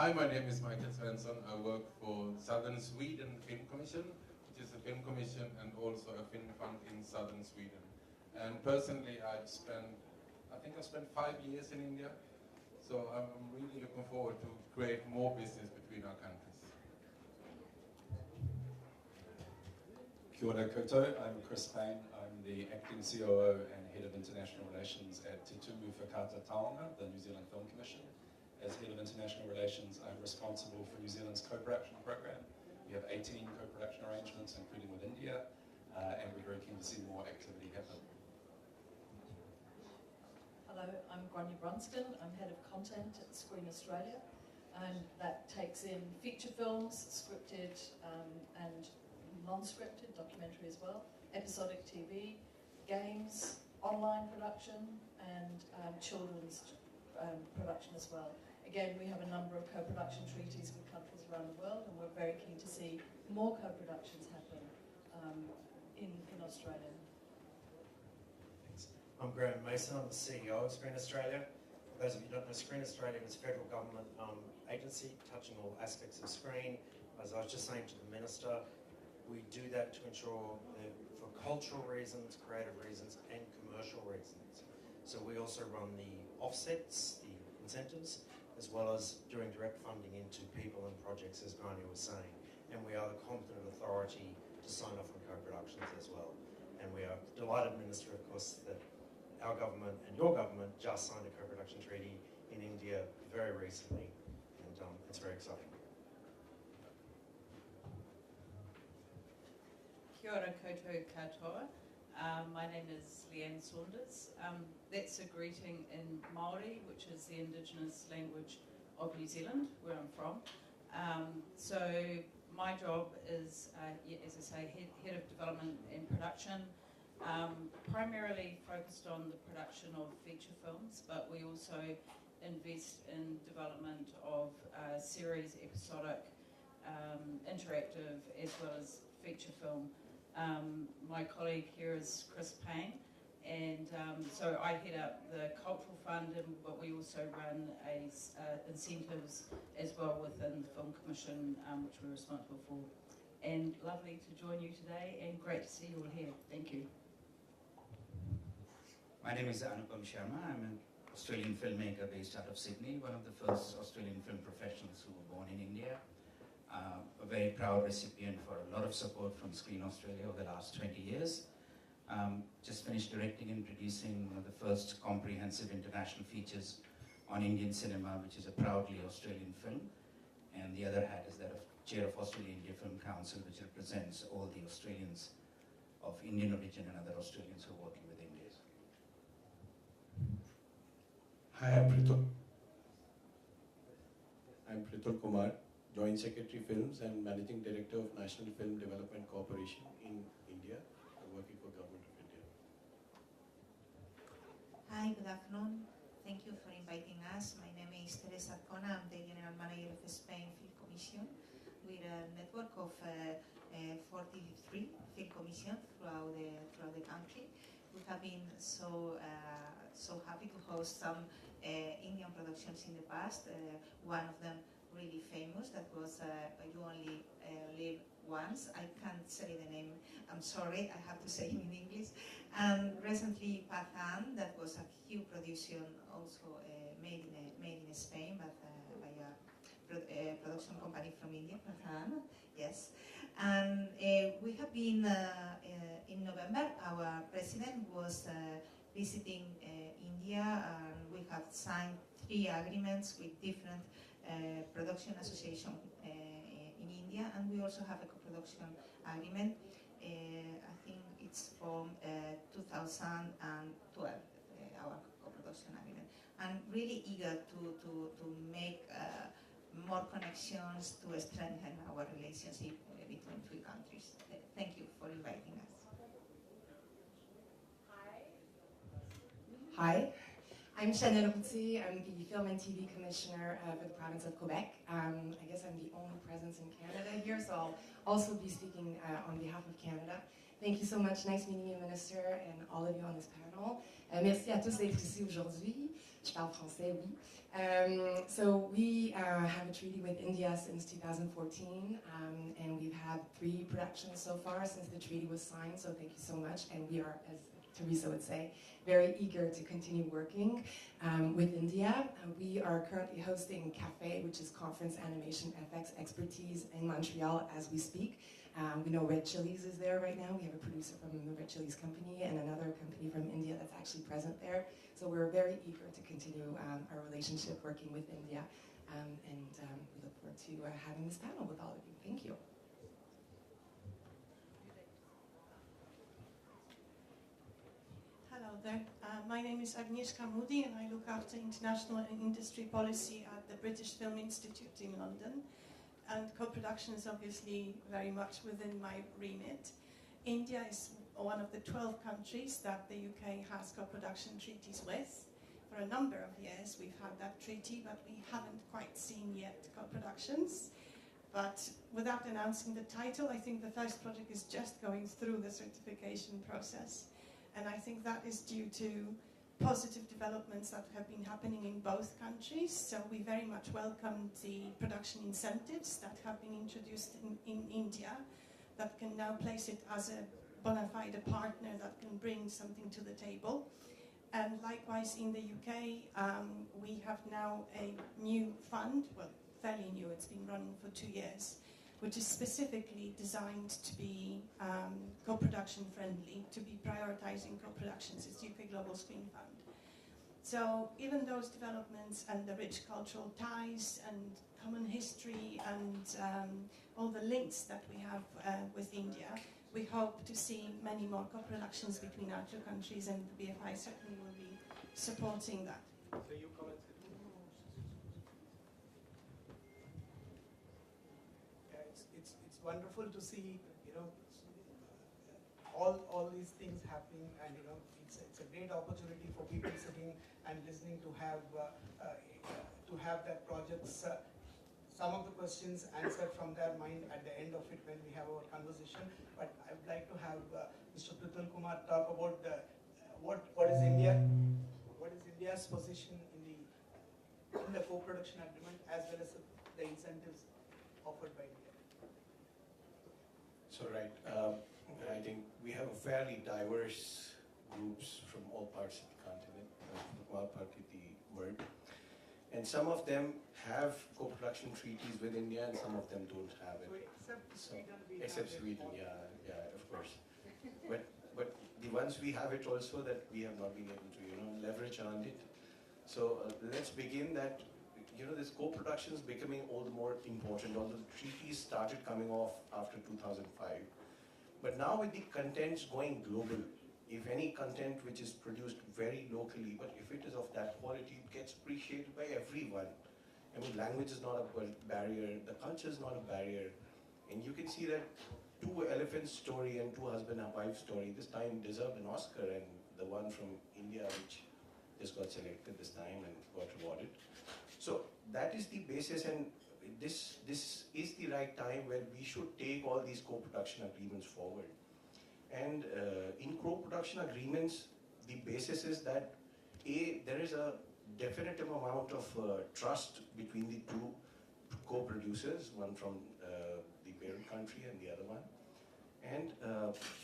Hi, my name is Michael Svensson. I work for Southern Sweden Film Commission, which is a film commission and also a film fund in Southern Sweden. And personally, I think I spent 5 years in India, so I'm really looking forward to create more business between our countries. Kia ora koutou, I'm Chris Payne. I'm the acting COO and Head of International Relations at Te Tumu Whakata Taonga, the New Zealand Film Commission. As Head of International Relations, I'm responsible for New Zealand's co-production program. We have 18 co-production arrangements, including with India, and we're very keen to see more activity happen. Hello, I'm Grania Brunston. I'm Head of Content at Screen Australia, and that takes in feature films, scripted and non-scripted, documentary as well, episodic TV, games, online production, and children's production as well. Again, we have a number of co-production treaties with countries around the world, and we're very keen to see more co-productions happen in Australia. Thanks. I'm Graham Mason. I'm the CEO of Screen Australia. For those of you who don't know, Screen Australia is a federal government agency touching all aspects of screen. As I was just saying to the Minister, we do that to ensure that for cultural reasons, creative reasons, and commercial reasons. So we also run the offsets, the incentives, as well as doing direct funding into people and projects, as Grania was saying. And we are the competent authority to sign off on co-productions as well. And we are delighted, Minister, of course, that our government and your government just signed a co-production treaty in India very recently, and it's very exciting. Kia ora koutou katoa. My name is Leanne Saunders. That's a greeting in Māori, which is the Indigenous language of New Zealand, where I'm from. So my job is, as I say, head of development and production, primarily focused on the production of feature films, but we also invest in development of series, episodic, interactive, as well as feature film. My colleague here is Chris Payne, and so I head up the Cultural Fund, but we also run incentives as well within the Film Commission, which we're responsible for. And lovely to join you today, and great to see you all here. Thank you. My name is Anupam Sharma. I'm an Australian filmmaker based out of Sydney, one of the first Australian film professionals who were born in India. A very proud recipient for a lot of support from Screen Australia over the last 20 years. Just finished directing and producing one of the first comprehensive international features on Indian cinema, which is a proudly Australian film. And the other hat is that of Chair of Australia-India Film Council, which represents all the Australians of Indian origin and other Australians who are working with India. Hi, I'm Pritul Kumar, Joint Secretary Films and Managing Director of National Film Development Corporation in India, working for Government of India. Hi, good afternoon. Thank you for inviting us. My name is Teresa Arcona. I'm the General Manager of Spain Film Commission. We're a network of 43 film commissions throughout the country. We have been so happy to host some Indian productions in the past. One of them really famous, that was You Only Live Once. I can't say the name, I'm sorry, I have to say it in English. And recently Pathan, that was a huge production, also made in Spain, but by a production company from India, Pathan, yes. And we have been, in November, our president was visiting India, and we have signed 3 agreements with different production association in India, and we also have a co-production agreement. I think it's from 2012, our co-production agreement. I'm really eager to make more connections to strengthen our relationship between 2 countries. Thank you for inviting us. Hi. I'm Chanel Routier. I'm the Film and TV Commissioner for the province of Quebec. I guess I'm the only presence in Canada here, so I'll also be speaking on behalf of Canada. Thank you so much. Nice meeting you, Minister, and all of you on this panel. Merci à tous d'être ici aujourd'hui. Je parle français, oui. So we have a treaty with India since 2014, and we've had 3 productions so far since the treaty was signed, so thank you so much. And we are, as Teresa would say, very eager to continue working with India. We are currently hosting CAFE, which is Conference Animation FX Expertise in Montreal as we speak. We know Red Chilies is there right now. We have a producer from the Red Chilies company and another company from India that's actually present there. So we're very eager to continue our relationship working with India. And we look forward to having this panel with all of you. Thank you. Hello there. My name is Agnieszka Moody and I look after international and industry policy at the British Film Institute in London. And co-production is obviously very much within my remit. India is one of the 12 countries that the UK has co-production treaties with. For a number of years we've had that treaty, but we haven't quite seen yet co-productions. But without announcing the title, I think the first project is just going through the certification process. And I think that is due to positive developments that have been happening in both countries. So we very much welcome the production incentives that have been introduced in India that can now place it as a bona fide partner that can bring something to the table. And likewise in the UK, we have now a new fund, well, fairly new, it's been running for 2 years, which is specifically designed to be co-production friendly, to be prioritizing co-productions. It's UK Global Screen Fund. So even those developments and the rich cultural ties and common history and all the links that we have with India, we hope to see many more co-productions between our 2 countries, and the BFI certainly will be supporting that. So you commented. It's wonderful to see, you know, all these things happening, and you know, it's a great opportunity for people sitting and listening to have that projects. Some of the questions answered from their mind at the end of it when we have our conversation. But I would like to have Mr. Pritul Kumar talk about what is India, what is India's position in the co-production agreement, as well as the incentives offered by India. So right, I think we have a fairly diverse groups from all parts of the continent, from all parts of the world. And some of them have co-production treaties with India, and some of them don't have it. Except Sweden, yeah, of course. But the ones we have it also, that we have not been able to, you know, leverage around it. So let's begin that, you know, this co-production is becoming all the more important, although the treaties started coming off after 2005. But now with the contents going global, if any content which is produced very locally, but if it is of that quality, it gets appreciated by everyone. I mean, language is not a barrier, the culture is not a barrier. And you can see that 2 elephants story and 2 husband and wife story this time deserved an Oscar, and the one from India which just got selected this time and got rewarded. So that is the basis, and this is the right time where we should take all these co-production agreements forward. And in co-production agreements, the basis is that there is a definitive amount of trust between the 2 co-producers, one from the parent country and the other one. And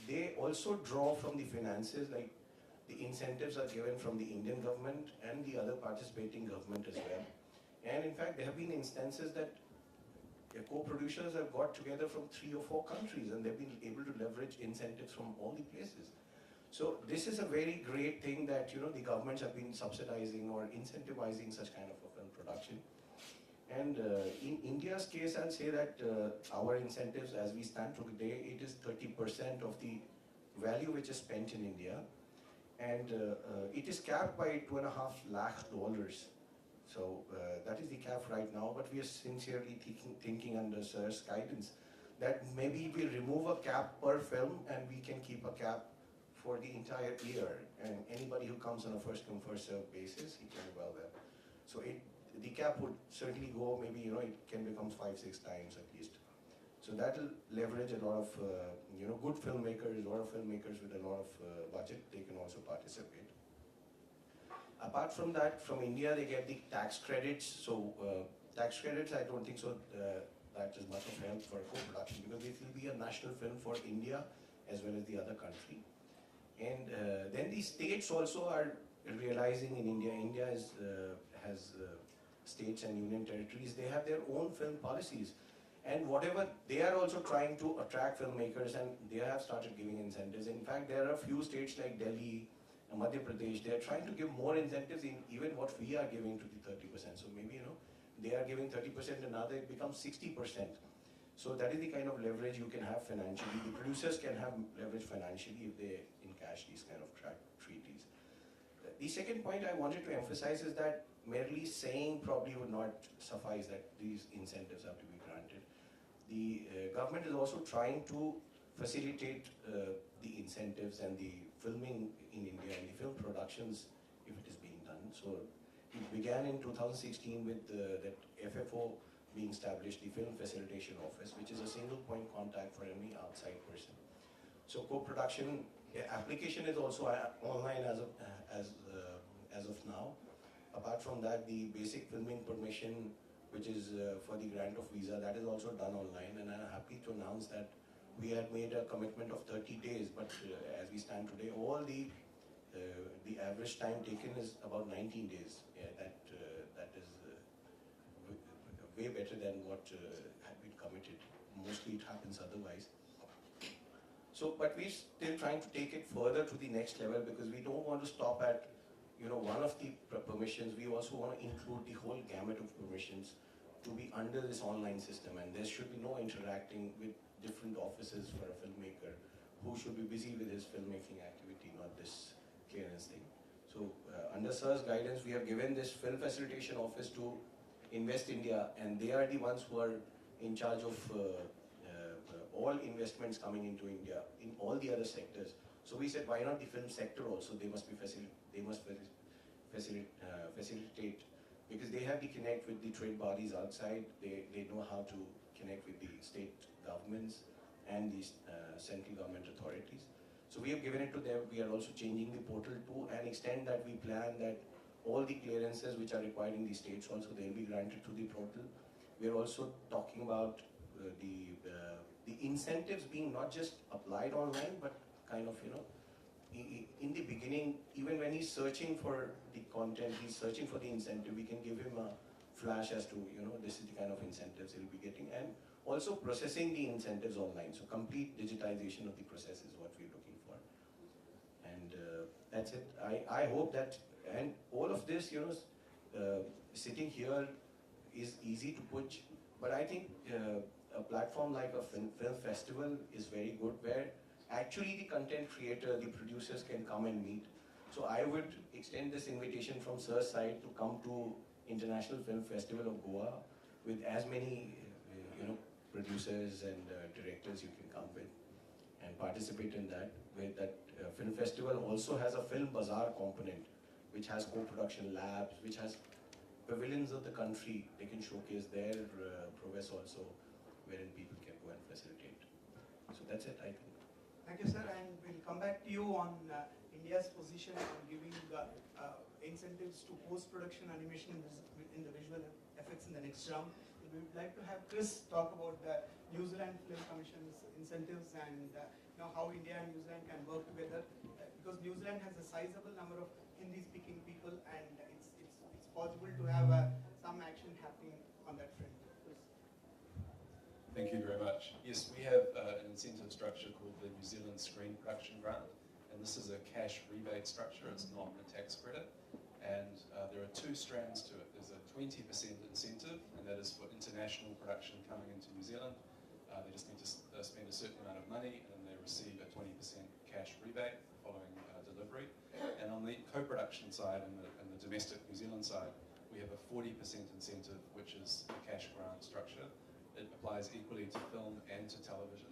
they also draw from the finances, like the incentives are given from the Indian government and the other participating government as well. And in fact, there have been instances that co-producers have got together from 3 or 4 countries, and they've been able to leverage incentives from all the places. So this is a very great thing that, you know, the governments have been subsidizing or incentivizing such kind of a film production. And in India's case, I'll say that our incentives, as we stand today, it is 30% of the value which is spent in India, and it is capped by $2.5 lakh. So that is the cap right now, but we are sincerely thinking under Sir's guidance that maybe we remove a cap per film and we can keep a cap for the entire year, and anybody who comes on a first come first served basis, he can well there. So the cap would certainly go, maybe, you know, it can become 5-6 times at least. So that will leverage a lot of good filmmakers, a lot of filmmakers with a lot of budget. They can also participate. Apart from that, from India they get the tax credits. So tax credits, I don't think so that is much of help for co-production, because it will be a national film for India as well as the other country. And then the states also are realizing in India. India has states and union territories. They have their own film policies. And whatever, they are also trying to attract filmmakers, and they have started giving incentives. In fact, there are a few states like Delhi, Madhya Pradesh, they are trying to give more incentives in even what we are giving to the 30%. So maybe, they are giving 30% and now it becomes 60%. So that is the kind of leverage you can have financially. The producers can have leverage financially if they encash these kind of treaties. The second point I wanted to emphasize is that merely saying probably would not suffice that these incentives have to be granted. The government is also trying to facilitate the incentives and the filming in India and the film productions if it is being done. So it began in 2016 with that FFO being established, the Film Facilitation Office, which is a single point contact for any outside person. So co-production application is also online as of now. Apart from that, the basic filming permission, which is for the grant of visa, that is also done online. And I'm happy to announce that we had made a commitment of 30 days, but as we stand today, all the average time taken is about 19 days. Yeah, that is way better than what had been committed. Mostly it happens otherwise. So, but we're still trying to take it further to the next level, because we don't want to stop at one of the permissions. We also want to include the whole gamut of permissions to be under this online system, and there should be no interacting with different offices for a filmmaker who should be busy with his filmmaking activity, not this clearance thing. So under Sir's guidance, we have given this Film Facilitation Office to Invest India, and they are the ones who are in charge of all investments coming into India in all the other sectors. So we said, why not the film sector also? They must facilitate, because they have the connect with the trade bodies outside. They know how to connect with the state governments and the central government authorities. So we have given it to them. We are also changing the portal to an extent that we plan that all the clearances which are required in the states also, they'll be granted to the portal. We are also talking about the incentives being not just applied online, but kind of, in the beginning, even when he's searching for the content, he's searching for the incentive, we can give him a flash as to, this is the kind of incentives he'll be getting, and also processing the incentives online. So complete digitization of the process is what we're looking for. And that's it. I hope that, and all of this, sitting here is easy to push, but I think a platform like a film festival is very good, where actually the content creator, the producers can come and meet. So I would extend this invitation from Sir's side to come to International Film Festival of Goa with as many producers and directors you can come with and participate in that. With that film festival also has a film bazaar component, which has co-production labs, which has pavilions of the country. They can showcase their prowess also, wherein people can go and facilitate. So that's it, I think. Thank you, sir, and we'll come back to you on India's position on giving incentives to post-production animation in the visual effects in the next round. We would like to have Chris talk about the New Zealand Film Commission's incentives and how India and New Zealand can work together, because New Zealand has a sizable number of Hindi-speaking people, and it's possible to have some action happening on that front. Chris. Thank you very much. Yes, we have an incentive structure called the New Zealand Screen Production Grant, and this is a cash rebate structure. It's not a tax credit, and there are two strands to it. There's a 20% incentive, and that is for international production coming into New Zealand. They just need to spend a certain amount of money, and then they receive a 20% cash rebate following delivery. And on the co-production side and the domestic New Zealand side, we have a 40% incentive, which is the cash grant structure. It applies equally to film and to television.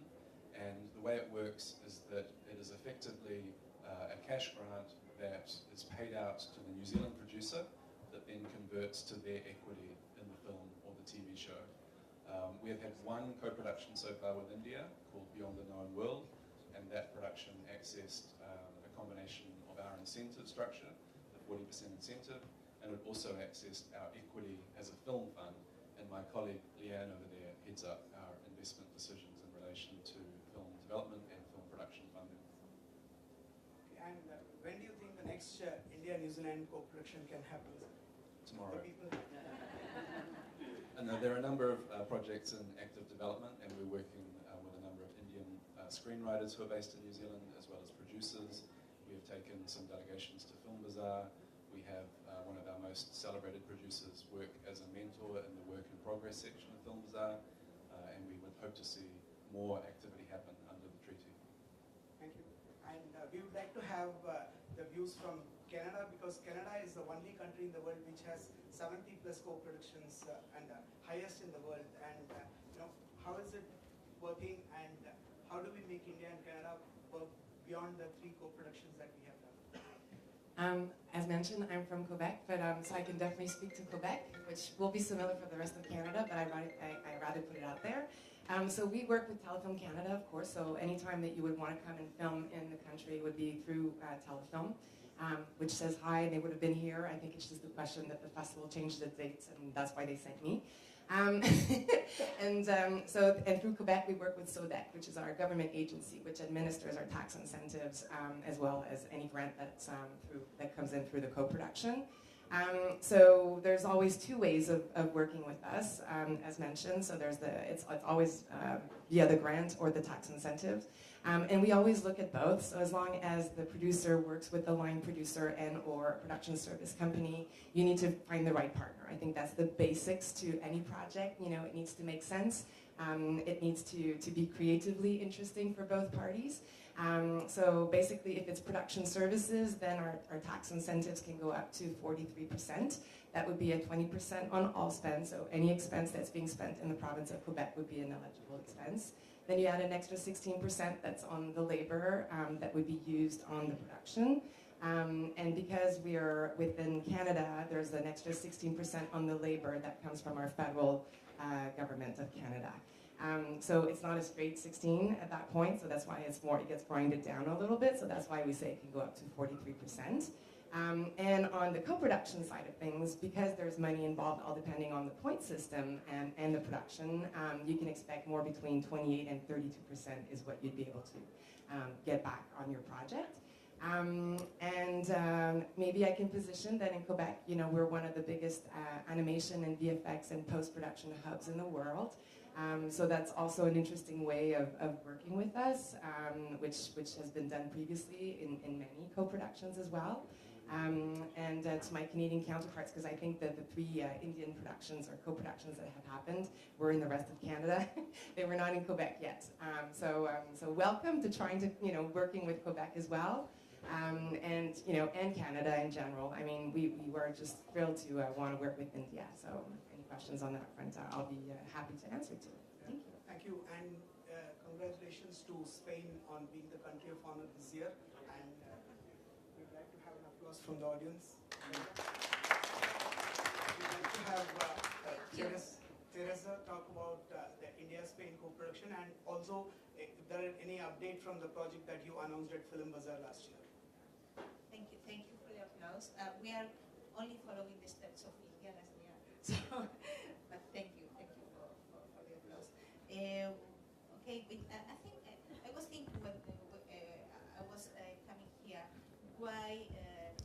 And the way it works is that it is effectively a cash grant that is paid out to the New Zealand producer that then converts to their equity in the film or the TV show. We have had one co-production so far with India called Beyond the Known World, and that production accessed a combination of our incentive structure, the 40% incentive, and it also accessed our equity as a film fund, and my colleague Leanne over there heads up our investment decisions in relation to film development and film production funding. And when do you think the next India-New Zealand co-production can happen? Tomorrow. The people And there are a number of projects in active development, and we're working with a number of Indian screenwriters who are based in New Zealand, as well as producers. We have taken some delegations to Film Bazaar. We have one of our most celebrated producers work as a mentor in the work in progress section of Film Bazaar, and we would hope to see more activity happen under the treaty. Thank you. And we would like to have the views from Canada, because Canada is the only country in the world which has 70 plus co-productions and highest in the world. And how is it working, and how do we make India and Canada work beyond the 3 co-productions that we have done? As mentioned, I'm from Quebec, but so I can definitely speak to Quebec, which will be similar for the rest of Canada, but I rather put it out there. So we work with Telefilm Canada, of course, so anytime that you would want to come and film in the country would be through Telefilm, which says hi, and they would have been here. I think it's just the question that the festival changed its dates, and that's why they sent me. And through Quebec, we work with SODEC, which is our government agency, which administers our tax incentives, as well as any grant that's that comes in through the co-production. So there's always 2 ways of working with us, as mentioned. So there's it's always via the grant or the tax incentive. And we always look at both. So as long as the producer works with the line producer and or production service company, you need to find the right partner. I think that's the basics to any project. It needs to make sense. It needs to be creatively interesting for both parties. So basically, if it's production services, then our tax incentives can go up to 43%. That would be a 20% on all spend. So any expense that's being spent in the province of Quebec would be an eligible expense. Then you add an extra 16% that's on the labor that would be used on the production. And because we are within Canada, there's an extra 16% on the labor that comes from our federal government of Canada. So it's not a straight 16 at that point, so that's why it gets grinded down a little bit, so that's why we say it can go up to 43%. And on the co-production side of things, because there's money involved, all depending on the point system and the production, you can expect more between 28 and 32% is what you'd be able to get back on your project. Maybe I can position that in Quebec, we're one of the biggest animation and VFX and post-production hubs in the world. So that's also an interesting way of working with us, which has been done previously in many co-productions as well. To my Canadian counterparts, because I think that the 3 Indian productions or co-productions that have happened were in the rest of Canada. They were not in Quebec yet. So welcome to trying to, working with Quebec as well. And Canada in general. I mean, we were just thrilled to want to work with India. So any questions on that front, I'll be happy to answer to. Thank you. Thank you, and congratulations to Spain on being the country of honor this year. And we'd like to have an applause from the audience. We'd like to have Teresa talk about the India-Spain co-production, and also if there are any update from the project that you announced at Film Bazaar last year. Thank you for the applause. We are only following the steps of India last year, so but thank you for the applause. Okay, I think I was thinking when I was coming here, why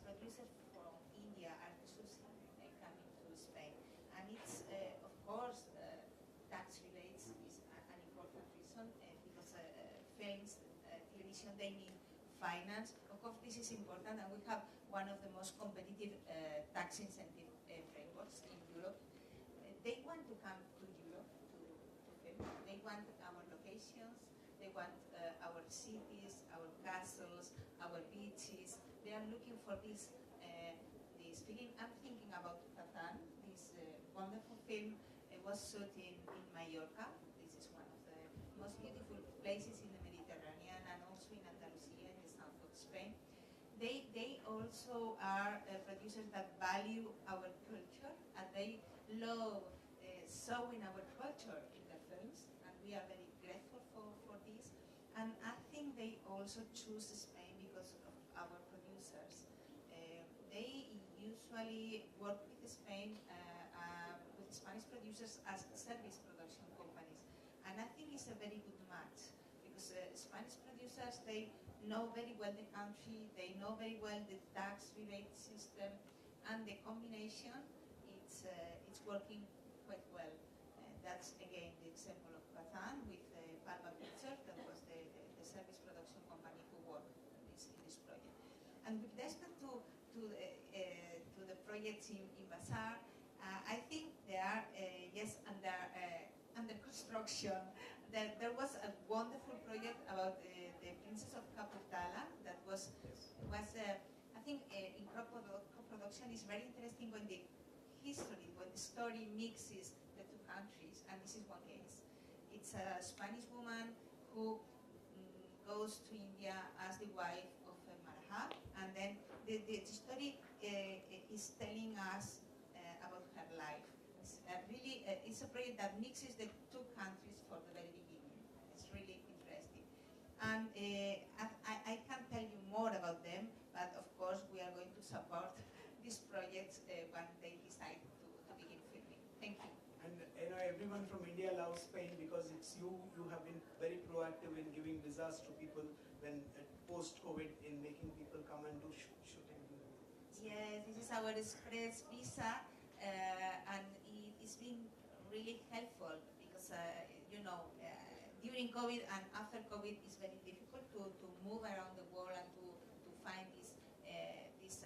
producers from India are choosing coming to Spain, and it's of course tax relates is an important reason because films, television, they need finance. Of course, this is important, and we have one of the most competitive tax incentive frameworks in Europe. They want to come to Europe to film. They want our locations. They want our cities, our castles, our beaches. They are looking for this. I'm thinking about Catan. This wonderful film was shot in Mallorca. This is one of the most beautiful places in the Mediterranean, and also in Andalusia, in the south of Spain. They also are producers that value our culture, and they love showing our culture in the we are very grateful for this. And I think they also choose Spain because of our producers. They usually work with Spain, with Spanish producers as service production companies. And I think it's a very good match because Spanish producers, they know very well the country, they know very well the tax rebate system, and the combination, it's working quite well. That's again the example of Kazan with Palma Pictures, that was the service production company who worked in this project. And with respect to the projects in Bazaar, I think they are yes under construction. There was a wonderful project about the Princess of Caputala that was I think in co-production is very interesting when the story mixes the two countries, and this is one case. It's a Spanish woman who goes to India as the wife of Marahab, and then the story is telling us about her life. It's a project that mixes the two countries for the very beginning. It's really interesting. And I can't tell you more about them, but of course we are going to support these projects when they decide to begin filming. Thank you. And everyone from India loves Spain because it's you have been very proactive in giving visas to people when post-COVID in making people come and do shooting. Yes, this is our express visa, and it's been really helpful because during COVID and after COVID it's very difficult to move around the world and to find this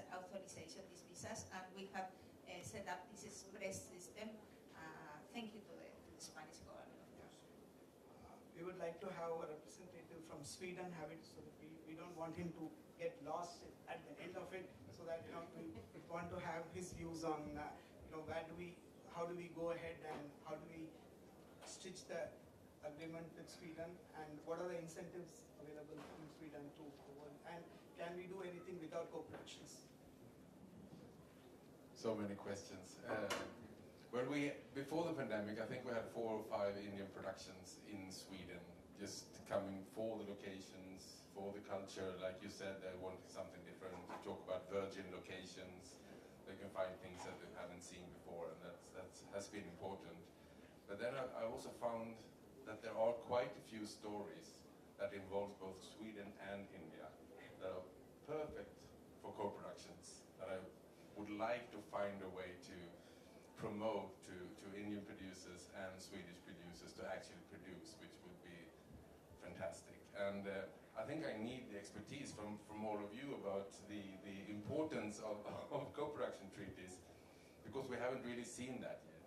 authorization, these visas, and we have set up this express system. Thank you to the Spanish government, of course. We would like to have a representative from Sweden have it, so that we don't want him to get lost at the end of it, so that we want to have his views on how do we go ahead and how do we stitch the agreement with Sweden, and what are the incentives available in Sweden to forward, and can we do anything without co-productions? So many questions. Before the pandemic, I think we had 4 or 5 Indian productions in Sweden, just coming for the locations, for the culture. Like you said, they wanted something different. To talk about virgin locations, they can find things that they haven't seen before, and that has been important. But then I also found that there are quite a few stories that involve both Sweden and India that are perfect for co-productions, that I would like to find a way to promote to Indian producers and Swedish producers to actually produce, which would be fantastic. And I think I need the expertise from all of you about the importance of co-production treaties, because we haven't really seen that yet.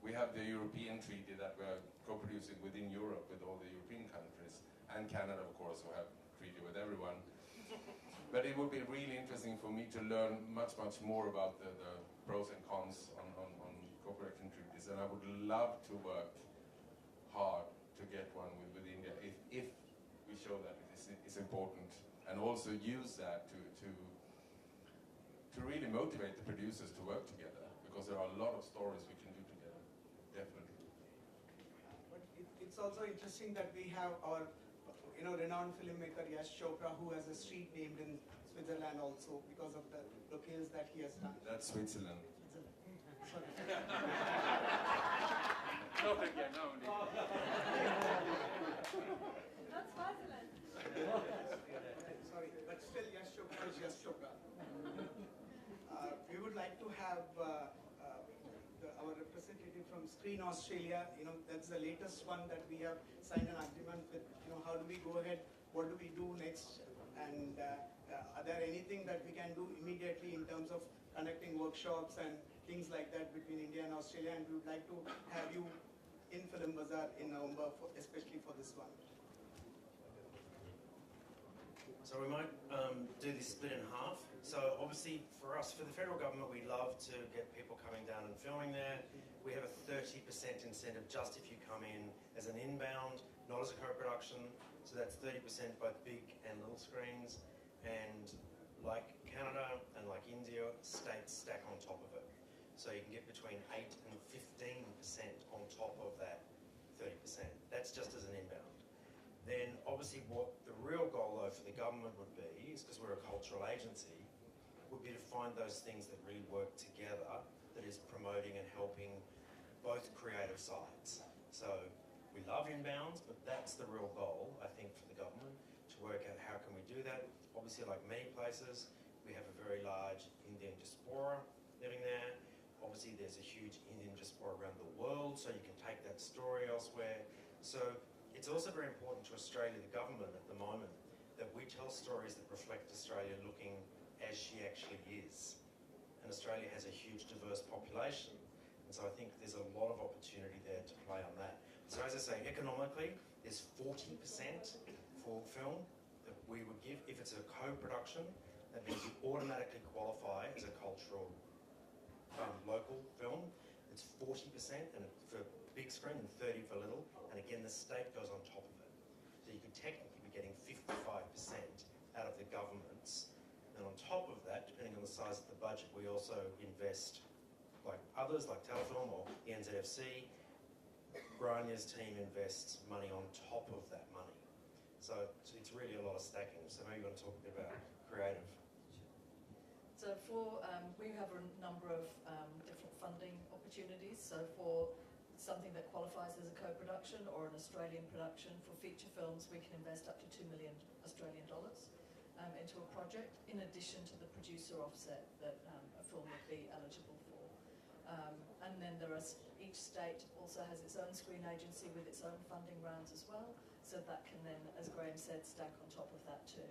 We have the European treaty that we're co-producing within Europe with all the European countries, and Canada, of course, who have a treaty with everyone. But it would be really interesting for me to learn much more about the pros and cons on co-production treaties, and I would love to work hard to get one with India if we show that it's important, and also use that to really motivate the producers to work together, because there are a lot of stories we can do together, definitely. But it's also interesting that we have our renowned filmmaker Yash Chopra, who has a street named in Switzerland also because of the locales that he has done. That's Switzerland. Sorry. Not again, no. Not Swaziland. Sorry, but still Yash Chopra is Yash Chopra. We would like to have our representative from Screen Australia. That's the latest one that we have signed an agreement with. How do we go ahead? What do we do next? And are there anything that we can do immediately in terms of conducting workshops and things like that between India and Australia? And we would like to have you in Film Bazaar in November, especially for this one. So we might do this split in half. So obviously for us, for the federal government, we love to get people coming down and filming there. We have a 30% incentive just if you come in as an inbound, not as a co-production. So that's 30% both big and little screens. And like Canada and like India, states stack on top of it. So you can get between 8 and 15% on top of that 30%. That's just as an Obviously, what the real goal though for the government would be, is because we're a cultural agency, would be to find those things that really work together, that is promoting and helping both creative sides. So we love inbounds, but that's the real goal, I think, for the government, to work out how can we do that. Obviously, like many places, we have a very large Indian diaspora living there. Obviously, there's a huge Indian diaspora around the world, so you can take that story elsewhere. So it's also very important to Australia, the government at the moment, that we tell stories that reflect Australia looking as she actually is. And Australia has a huge diverse population, and so I think there's a lot of opportunity there to play on that. So as I say, economically, there's 40% for film that we would give. If it's a co-production, that means you automatically qualify as a cultural local film. It's 40% and for big screen and 30 for little. And again, the state goes on top of it. So you could technically be getting 55% out of the governments. And on top of that, depending on the size of the budget, we also invest, like others, like Telefilm or the NZFC. Grania's team invests money on top of that money. So it's really a lot of stacking. So maybe you want to talk a bit about creative. So we have a number of different funding opportunities. So for something that qualifies as a co-production or an Australian production, for feature films, we can invest up to $2 million Australian dollars into a project, in addition to the producer offset that a film would be eligible for. And then each state also has its own screen agency with its own funding rounds as well, so that can then, as Graham said, stack on top of that too.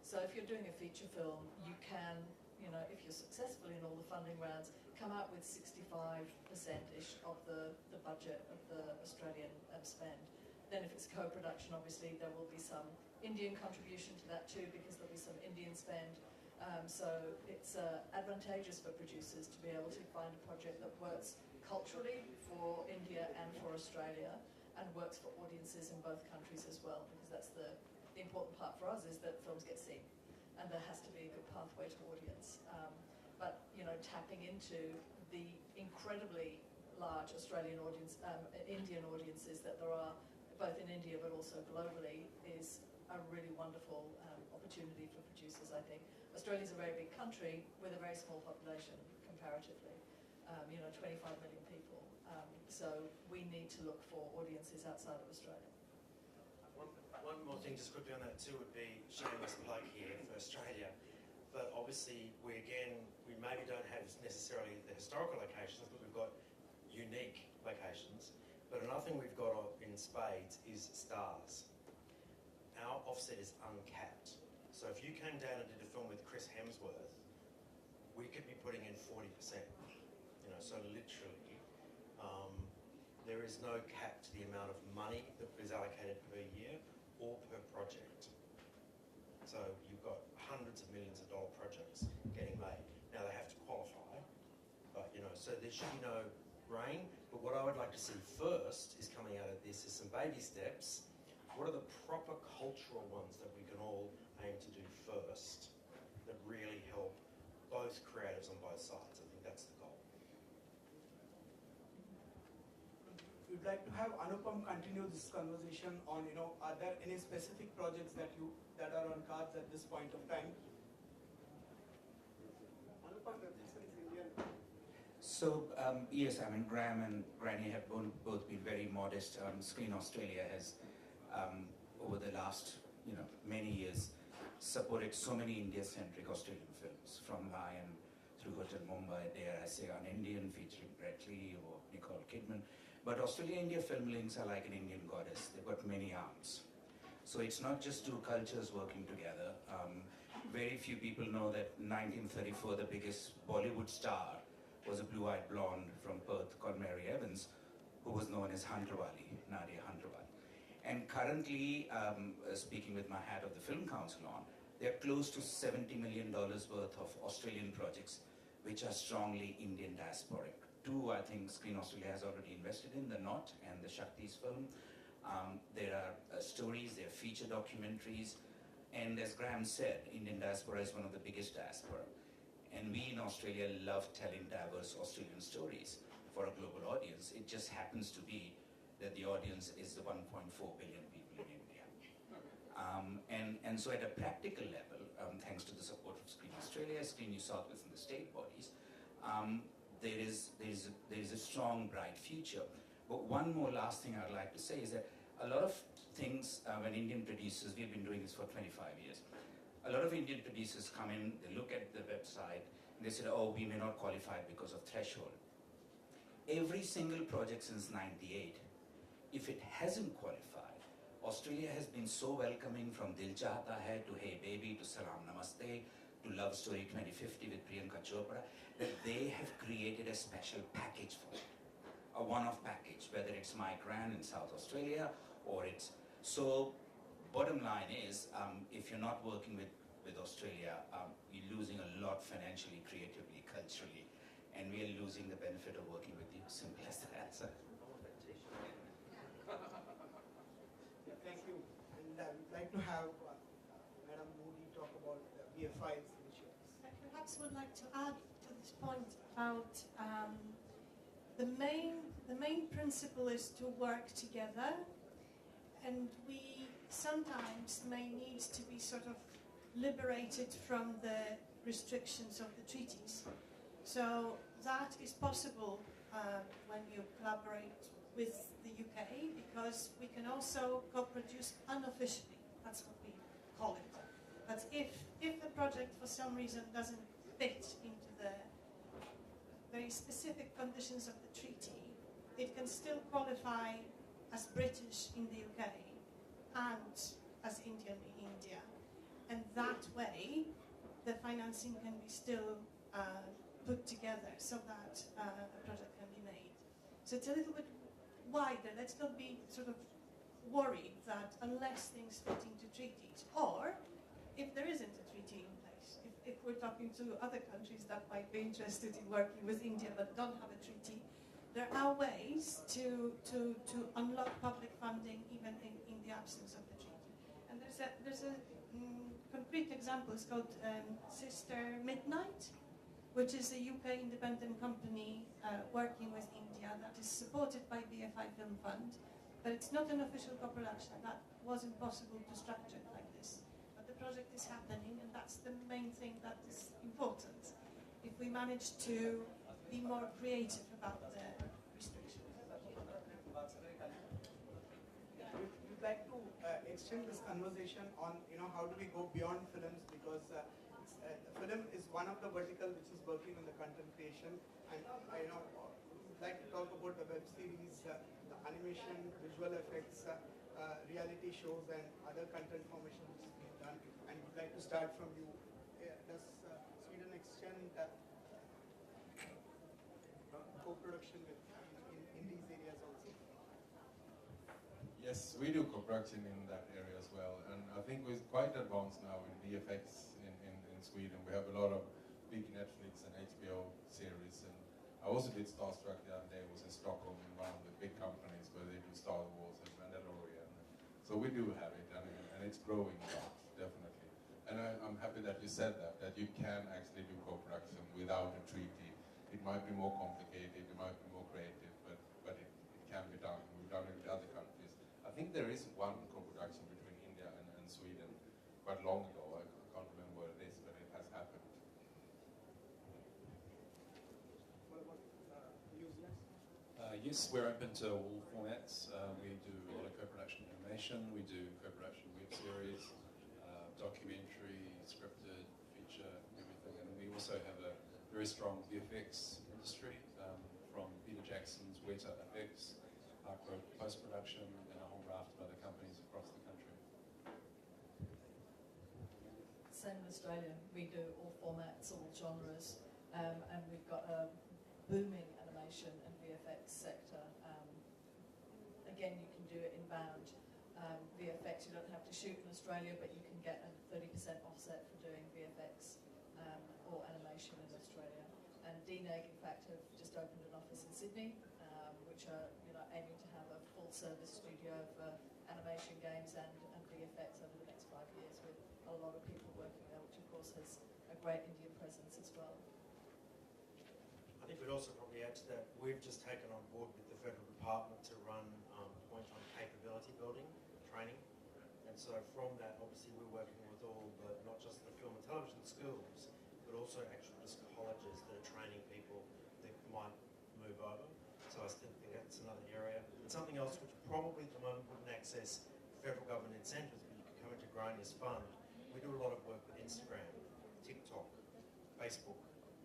So if you're doing a feature film, you can, if you're successful in all the funding rounds, come out with 65%-ish of the budget of the Australian spend. Then if it's co-production, obviously there will be some Indian contribution to that too, because there'll be some Indian spend. So it's advantageous for producers to be able to find a project that works culturally for India and for Australia, and works for audiences in both countries as well, because that's the important part for us, is that films get seen, and there has to be a good pathway to audience. But tapping into the incredibly large Australian audience, Indian audiences that there are both in India but also globally, is a really wonderful opportunity for producers, I think. Australia's a very big country with a very small population comparatively, 25 million people. So we need to look for audiences outside of Australia. One more thing just quickly on that too would be shameless plug here for Australia. But obviously we maybe don't have necessarily the historical locations, but we've got unique locations. But another thing we've got in spades is stars. Our offset is uncapped. So if you came down and did a film with Chris Hemsworth, we could be putting in 40%. So literally, there is no cap to the amount of money that is allocated per year or per project. So you've got hundreds of millions of dollar projects getting made. Now they have to qualify, but so there should be no rain. But what I would like to see first is coming out of this is some baby steps. What are the proper cultural ones that we can all aim to do first that really help both creatives on both sides? I think that's the goal. We'd like to have Anupam continue this conversation on, are there any specific projects that are on cards at this point of time? Anupam represents Indian. So yes, Graham and Granny have both been very modest. Screen Australia has, over the last many years, supported so many India-centric Australian films, from Lion through Hotel Mumbai, dare I say, an Indian featuring Brett Lee or Nicole Kidman. But Australia-India film links are like an Indian goddess. They've got many arms. So it's not just two cultures working together. Very few people know that in 1934, the biggest Bollywood star was a blue-eyed blonde from Perth called Mary Evans, who was known as Hunterwali, Nadia Hunterwali. And currently, speaking with my hat of the Film Council on, there are close to $70 million worth of Australian projects which are strongly Indian diasporic. Two, I think Screen Australia has already invested in, the Knot and the Shakti's film. There are stories, there are feature documentaries, and as Graham said, Indian diaspora is one of the biggest diaspora. And we in Australia love telling diverse Australian stories for a global audience. It just happens to be that the audience is the 1.4 billion people in India. And so at a practical level, thanks to the support of Screen Australia, Screen New South Wales and the state bodies, there is a strong, bright future. But one more last thing I'd like to say is that a lot of things, when Indian producers, we've been doing this for 25 years, a lot of Indian producers come in, they look at the website, and they say, oh, we may not qualify because of threshold. Every single project since '98, if it hasn't qualified, Australia has been so welcoming, from Dil Chahta Hai to Hey Baby to Salam Namaste to Love Story 2050 with Priyanka Chopra, that they have created a special package for it. A one-off package, whether it's My Gran in South Australia or it's... So, bottom line is, if you're not working with Australia, you're losing a lot financially, creatively, culturally, and we are losing the benefit of working with you. Simple as that. So. Yeah, thank you. And I would like to have Madam Moody talk about the BFI's initiatives. I perhaps would like to add to this point about the main principle is to work together, and we sometimes may need to be sort of liberated from the restrictions of the treaties. So that is possible when you collaborate with the UK, because we can also co-produce unofficially. That's what we call it. But if the project for some reason doesn't fit into the very specific conditions of the treaty, it can still qualify as British in the UK and as Indian in India. And that way, the financing can be still put together so that a project can be made. So it's a little bit wider. Let's not be sort of worried that unless things fit into treaties, or if there isn't a treaty in place, if we're talking to other countries that might be interested in working with India but don't have a treaty, there are ways to unlock public funding even in the absence of the treaty. And there's a concrete example. It's called Sister Midnight, which is a UK independent company working with India that is supported by BFI Film Fund, but it's not an official co-production. That wasn't possible to structure it like this. But the project is happening, and that's the main thing that is important. If we manage to be more creative about the restrictions. We'd like to extend this conversation on, how do we go beyond films, because film is one of the vertical which is working on the content creation, and I would like to talk about the web series, the animation, visual effects, reality shows, and other content formation which is being done. And we'd like to start from you. Does Sweden extend co-production in these areas also? Yes, we do co-production in that area as well, and I think we're quite advanced now in VFX in Sweden. We have a lot of big Netflix and HBO series, and I was a bit starstruck the other day. I was in Stockholm in one of the big companies where they do Star Wars and Mandalorian. So we do have it, and it's growing a lot, definitely. And I'm happy that you said that you can actually do co-production without a treaty. It might be more complicated, it might be more creative, but it can be done. We've done it with other countries. I think there is one co-production between India and Sweden quite long ago. I can't remember what it is, but it has happened. Yes, we're open to all formats. We do a lot of co-production animation, we do co-production web series, documentary, scripted, feature, everything. And we also have a very strong VFX industry, from Peter Jackson's Weta Effects, Hargrove Post-Production, and a whole raft of other companies across the country. Same in Australia. We do all formats, all genres, and we've got a booming animation and VFX sector. Again, you can do it inbound. VFX, you don't have to shoot in Australia, but you can get a 30% offset for doing VFX or animation in Australia. And DNEG, in fact, have just opened an office in Sydney, which are aiming to have a full-service studio for animation, games, and VFX over the next 5 years, with a lot of people working there, which of course has a great Indian presence as well. I think we'd also probably add to that, we've just taken on board with the federal department to run point on capability building training. And And so from that, obviously we're working with all the, not just the film and television schools, but also actual just colleges that are training people that might move over. So I think that's another area. And something else which probably at the moment wouldn't access federal government incentives, but you could come into Grania's fund. We do a lot of work with Instagram, TikTok, Facebook,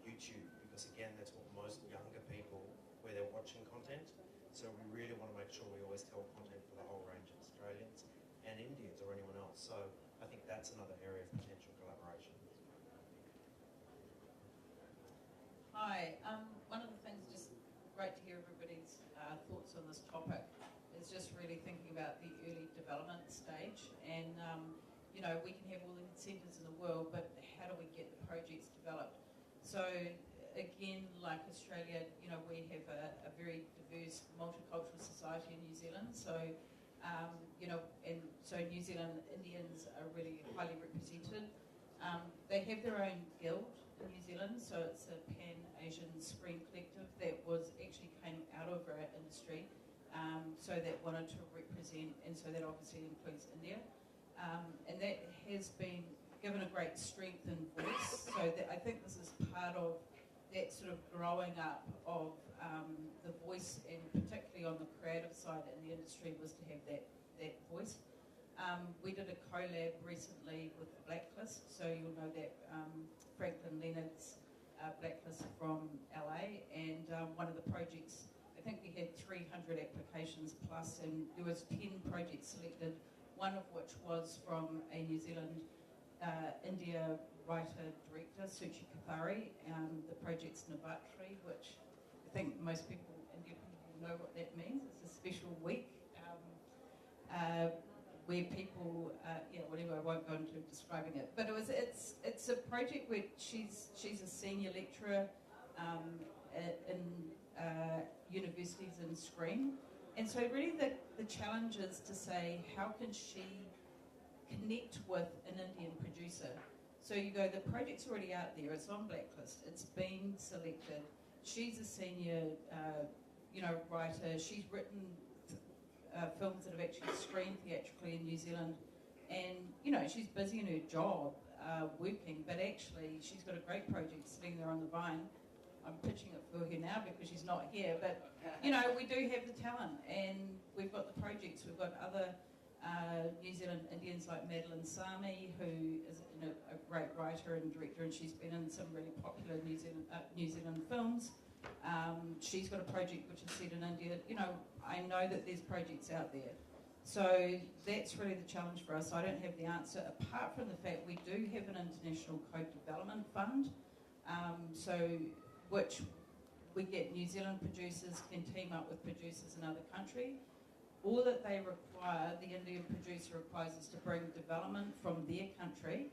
YouTube, because again, that's what most younger people, where they're watching content. So we really want to make sure we always tell content for the whole range of Australians and Indians or anyone else. So I think that's another area of potential collaboration. Hi, one of the things, just great to hear everybody's thoughts on this topic, is just really thinking about the early development stage. And, you know, we can have all the incentives in the world, but how do we get the projects developed? So, again, like Australia, you know, we have a very diverse multicultural society in New Zealand. So, you know, and so New Zealand Indians are really highly represented. They have their own guild in New Zealand, so it's a Pan-Asian Screen Collective that was actually came out of our industry, so that wanted to represent, and so that obviously includes India. And that has been given a great strength and voice, so that I think this is part of that sort of growing up of the voice, and particularly on the creative side in the industry, was to have that voice. We did a collab recently with the Blacklist, so you'll know that Franklin Leonard's Blacklist from LA, and one of the projects, I think we had 300 applications plus, and there was 10 projects selected, one of which was from a New Zealand India writer-director, Suchi Kathari. The project's Navatri, which I think most people, Indian people, know what that means. It's a special week where people, whatever, I won't go into describing it. But it's a project where she's a senior lecturer in universities in screen. And so really the challenge is to say, how can she connect with an Indian producer? So you go, the project's already out there, it's on Blacklist, it's been selected. She's a senior, writer. She's written films that have actually screened theatrically in New Zealand, and she's busy in her job working, but actually she's got a great project sitting there on the vine. I'm pitching it for her now because she's not here, but we do have the talent, and we've got the projects. We've got other New Zealand Indians like Madeline Sami, who is a great writer and director, and she's been in some really popular New Zealand films. She's got a project which is set in India. I know that there's projects out there. So that's really the challenge for us. I don't have the answer, apart from the fact we do have an international co-development fund, which we get New Zealand producers can team up with producers in other countries. All that they require, the Indian producer requires, is to bring development from their country.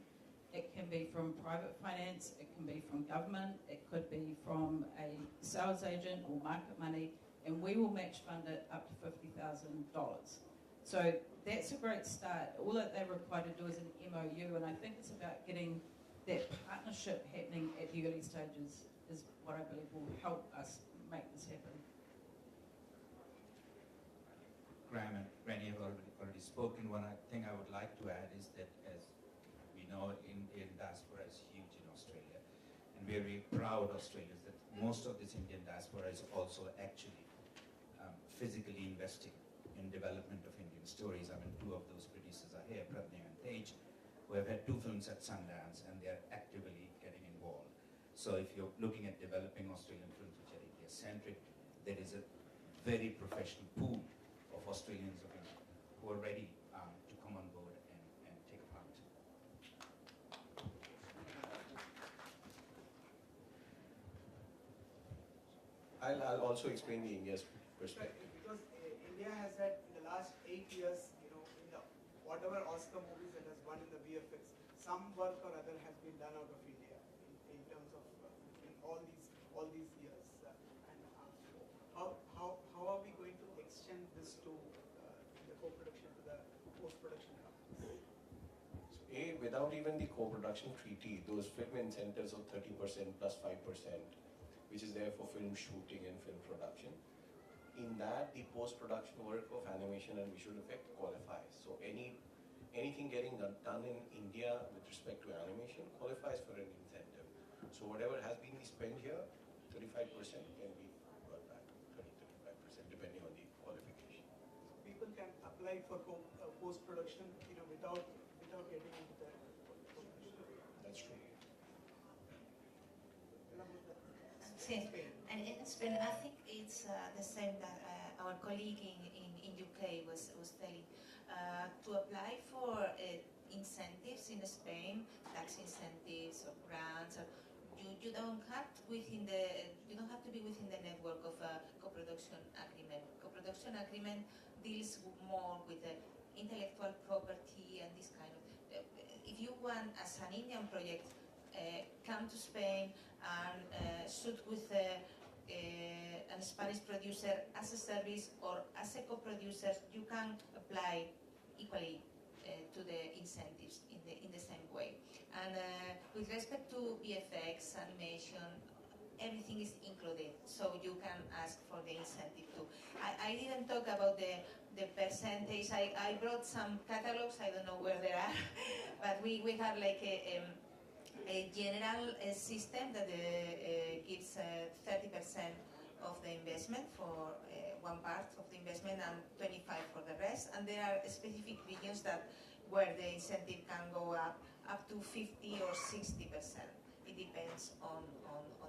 It can be from private finance, it can be from government, it could be from a sales agent or market money, and we will match fund it up to $50,000. So that's a great start. All that they require to do is an MOU, and I think it's about getting that partnership happening at the early stages is what I believe will help us make this happen. Graham and Granny have already spoken. One thing I would like to add is that, as we know, Indian diaspora is huge in Australia, and we are very proud Australians that most of this Indian diaspora is also actually physically investing in development of Indian stories. I mean, two of those producers are here, Pratnya and Tej, who have had 2 films at Sundance, and they are actively getting involved. So if you're looking at developing Australian films which are India-centric, there is a very professional pool of Australians who are ready to come on board and take part. I'll also explain the India's perspective. Because India has had, in the last 8 years, whatever Oscar movies that has won in the VFX, some work or other has been done out of India in terms of in all these years. How are we going to extend this to the co-production, to the post-production companies? So, without even the co-production treaty, those film incentives of 30% plus 5%, which is there for film shooting and film production, in that the post-production work of animation and visual effect qualifies. So any anything getting done in India with respect to animation qualifies for an incentive. So whatever has been spent here, 35% can be brought back, 30-35%, depending on the qualification. People can apply for post-production, without getting into that. That's true. Sí, and in Spain, I think it's the same that our colleague in UK was telling. To apply for incentives in Spain, tax incentives or grants, or you don't have to be within the network of a co-production agreement. Co-production agreement deals more with the intellectual property and this kind of. If you want, as an Indian project, come to Spain and shoot with a Spanish producer as a service or as a co-producer, you can apply equally to the incentives in the same way. And with respect to VFX, animation, everything is included, so you can ask for the incentive too. I didn't talk about the percentage. I brought some catalogs, I don't know where they are, but we have like a general system that gives 30% of the investment for one part of the investment and 25% for the rest. And there are specific regions where the incentive can go up to 50 or 60%. It depends on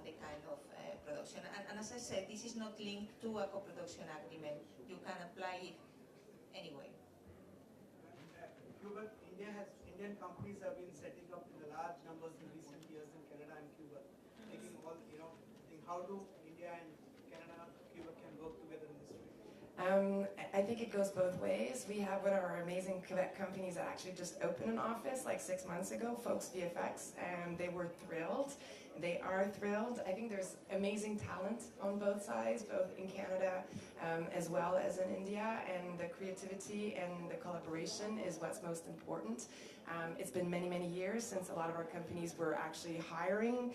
the kind of production. And as I said, this is not linked to a co-production agreement. You can apply it anyway. Cuba, Indian companies have been setting up in the large numbers in recent years in Canada and Cuba. Thinking how do India and Canada, Cuba can work together in this way? I think it goes both ways. We have one of our amazing Quebec companies that actually just opened an office like 6 months ago, Folks VFX, and they were thrilled. They are thrilled. I think there's amazing talent on both sides, both in Canada as well as in India, and the creativity and the collaboration is what's most important. It's been many, many years since a lot of our companies were actually hiring,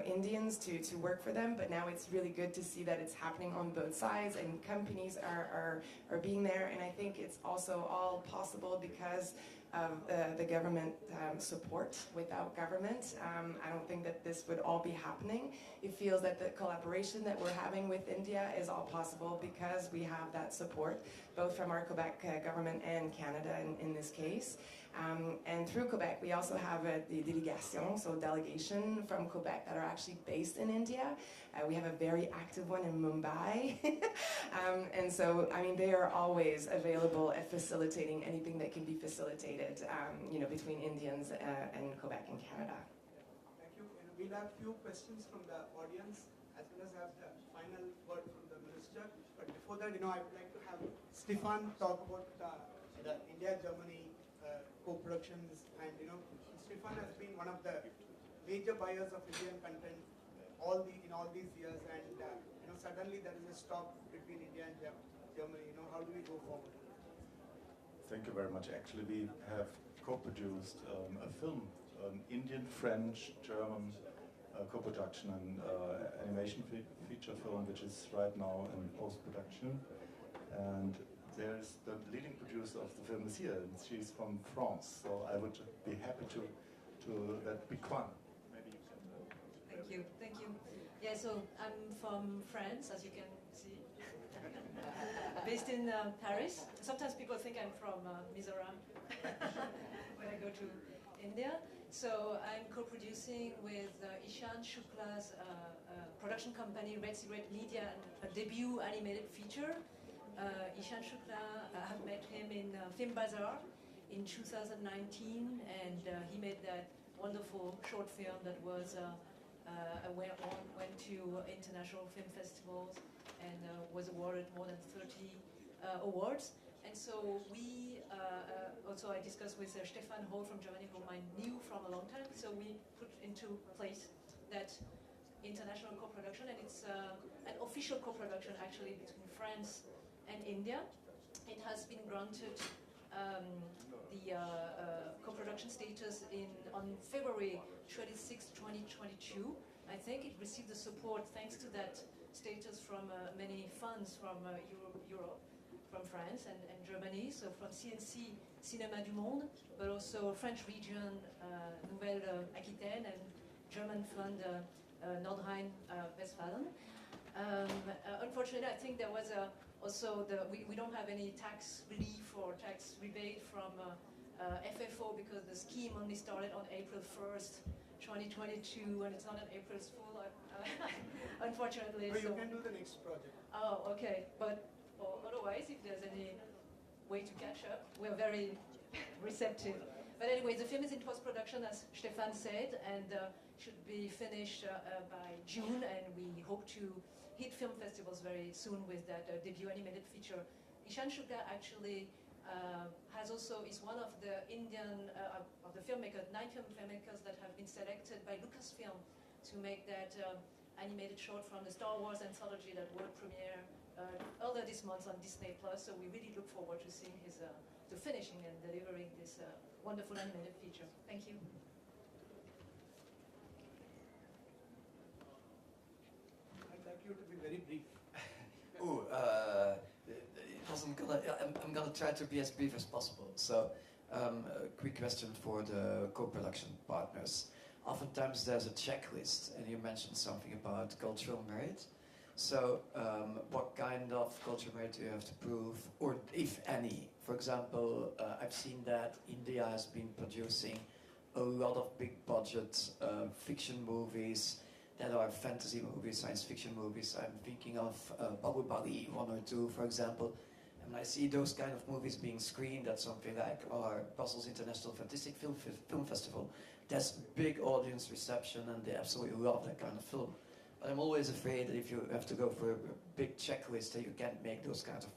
Indians to work for them, but now it's really good to see that it's happening on both sides, and companies are being there, and I think it's also all possible because of the government support. Without government, I don't think that this would all be happening. It feels that the collaboration that we're having with India is all possible because we have that support, both from our Quebec government and Canada in this case. And through Quebec, we also have the délégation, so delegation from Quebec that are actually based in India. We have a very active one in Mumbai. And so, I mean, they are always available at facilitating anything that can be facilitated, between Indians and Quebec and Canada. Thank you. We'll have few questions from the audience, as well as have the final word from the minister. But before that, I would like to have Stefan talk about the India-Germany co-productions, and Stefan has been one of the major buyers of Indian content in all these years, and suddenly there is a stop between India and Germany. How do we go forward? Thank you very much. Actually, we have co-produced a film, Indian, French, German co-production and animation feature film, which is right now in post-production. And there's the leading producer of the film is here, and she's from France. So I would be happy to that Biquan. Maybe you can. Thank you. Yeah, so I'm from France, as you can see, based in Paris. Sometimes people think I'm from Mizoram when I go to India. So I'm co-producing with Ishan Shukla's production company, Red Cigarette Media, a debut animated feature. Ishan Shukla, I have met him in Film Bazaar in 2019, and he made that wonderful short film that was went to international film festivals and was awarded more than 30 awards. And so we also, I discussed with Stefan Hall from Germany, whom I knew from a long time. So we put into place that international co-production, and it's an official co-production actually between France and India. It has been granted the co-production status on February 26, 2022. I think it received the support thanks to that status from many funds from Europe, from France and Germany companies, so from CNC Cinéma du Monde, but also French region Nouvelle-Aquitaine and German fund Nordrhein-Westfalen. Unfortunately, I think there was also we don't have any tax relief or tax rebate from FFO because the scheme only started on April 1st, 2022, and it's not an April's Fool, unfortunately. But you can do the next project. Oh, okay. But otherwise, if there's any way to catch up, we're very receptive. But anyway, the film is in post-production, as Stefan said, and should be finished by June, and we hope to hit film festivals very soon with that debut animated feature. Ishan Shukla actually is one of the Indian, of the filmmakers, 9 filmmakers that have been selected by Lucasfilm to make that animated short from the Star Wars anthology that world premiere earlier this month on Disney+. So we really look forward to seeing to finishing and delivering this wonderful animated feature. Thank you. I'd like you to be very brief. I'm gonna try to be as brief as possible. So, a quick question for the co-production partners. Oftentimes there's a checklist, and you mentioned something about cultural merit. So, what kind of cultural merit do you have to prove, or if any? For example, I've seen that India has been producing a lot of big budget fiction movies that are fantasy movies, science fiction movies. I'm thinking of Bahubali 1 or 2, for example. And I see those kind of movies being screened at something like our Brussels International Fantastic Film Festival. There's big audience reception, and they absolutely love that kind of film. But I'm always afraid that if you have to go for a big checklist, that you can't make those kinds of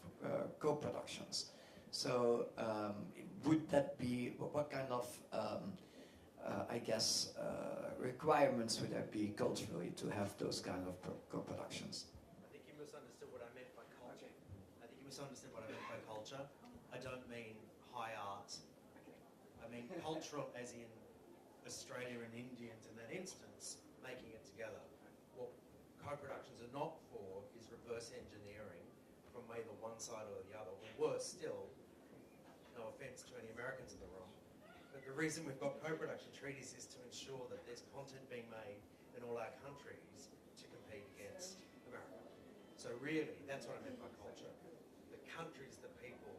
co-productions. So would that be, what kind of, requirements would there be culturally to have those kind of co-productions? I think you misunderstood what I meant by culture. I don't mean high art. I mean cultural as in Australia and Indians in that instance, making it together. What co-productions are not for is reverse engineering from either one side or the other, or worse still, no offense to any Americans in the room, but the reason we've got co-production treaties is to ensure that there's content being made in all our countries to compete against America. So really, that's what I meant by culture. The countries, the people,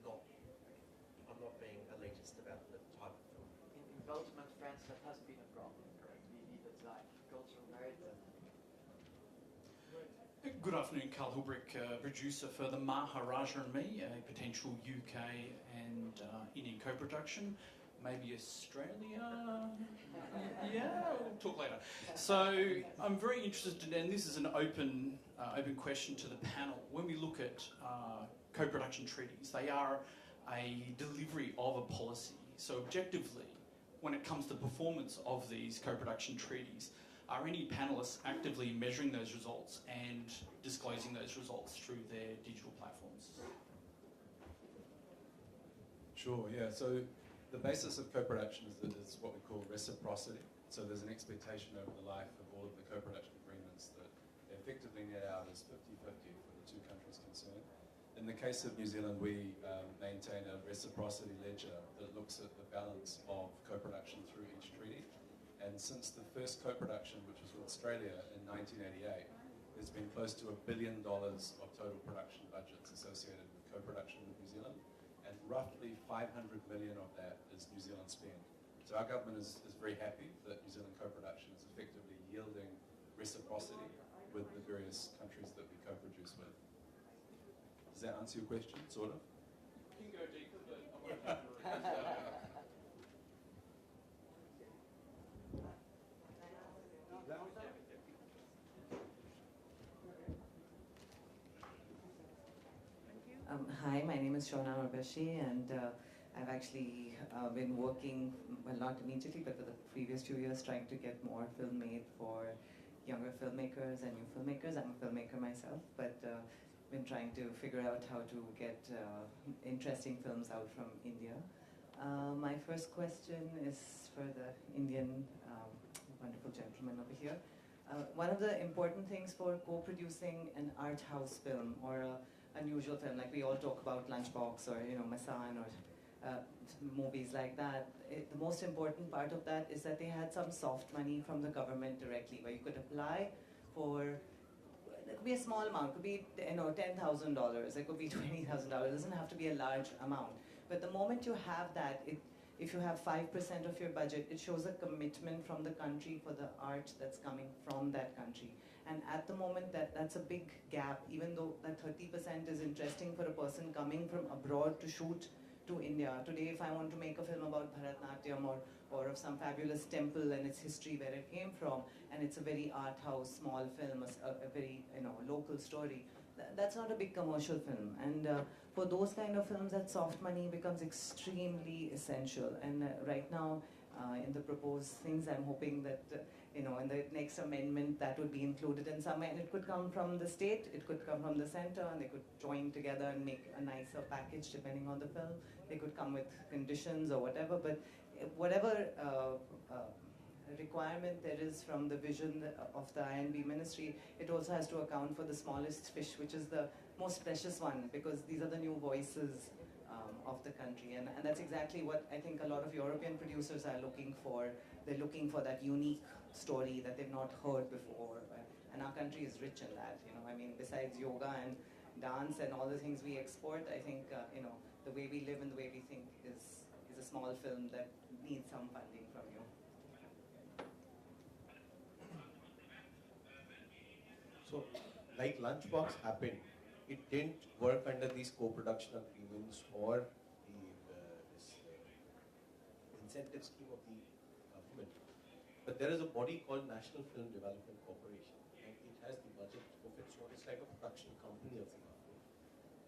I'm not being elitist about the type of film. In Belgium and France, that has been a problem, correct? We needed like cultural merit. Good afternoon, Carl Hilbrick, producer for The Maharaja and Me, a potential UK and Indian co-production. Maybe Australia? Yeah, we'll talk later. So I'm very interested in, and this is an open question to the panel. When we look at co-production treaties, they are a delivery of a policy. So objectively, when it comes to performance of these co-production treaties, are any panelists actively measuring those results and disclosing those results through their digital platforms? Sure, yeah. So the basis of co-production is what we call reciprocity. So there's an expectation over the life of all of the co-production agreements that they effectively net out as 50-50 for the two countries concerned. In the case of New Zealand, we maintain a reciprocity ledger that looks at the balance of co-production through each treaty. And since the first co-production, which was with Australia in 1988, there's been close to $1 billion of total production budgets associated with co-production with New Zealand, and roughly 500 million of that is New Zealand spend. So our government is very happy that New Zealand co-production is effectively yielding reciprocity with the various countries that we co-produce with. Does that answer your question, sort of? You can go deeper, but I won't Hi, my name is Shona Orbeshi, and I've actually been working, well, not immediately, but for the previous 2 years, trying to get more film made for younger filmmakers and new filmmakers. I'm a filmmaker myself, but been trying to figure out how to get interesting films out from India. My first question is for the Indian wonderful gentleman over here. One of the important things for co-producing an art house film or a unusual film. Like we all talk about Lunchbox or Masan or movies like that. The most important part of that is that they had some soft money from the government directly, where you could apply for. It could be a small amount. It could be $10,000. It could be $20,000. It doesn't have to be a large amount. But the moment you have that, if you have 5% of your budget, it shows a commitment from the country for the art that's coming from that country. And at the moment, that's a big gap, even though that 30% is interesting for a person coming from abroad to shoot to India. Today, if I want to make a film about Bharatnatyam or of some fabulous temple and its history, where it came from, and it's a very art house, small film, a very local story, that's not a big commercial film. And for those kind of films, that soft money becomes extremely essential. And right now, in the proposed things, I'm hoping that in the next amendment that would be included in some, and it could come from the state, it could come from the center, and they could join together and make a nicer package depending on the film. They could come with conditions or whatever, but whatever requirement there is from the vision of the INB ministry, it also has to account for the smallest fish, which is the most precious one, because these are the new voices of the country. And that's exactly what I think a lot of European producers are looking for. They're looking for that unique story that they've not heard before. And our country is rich in that. I mean, besides yoga and dance and all the things we export, I think, the way we live and the way we think is a small film that needs some funding from you. So, like Lunchbox happened, it didn't work under these co-production agreements or this incentive scheme of the government. But there is a body called National Film Development Corporation, and it has the budget of its own. It's like a production company of the government.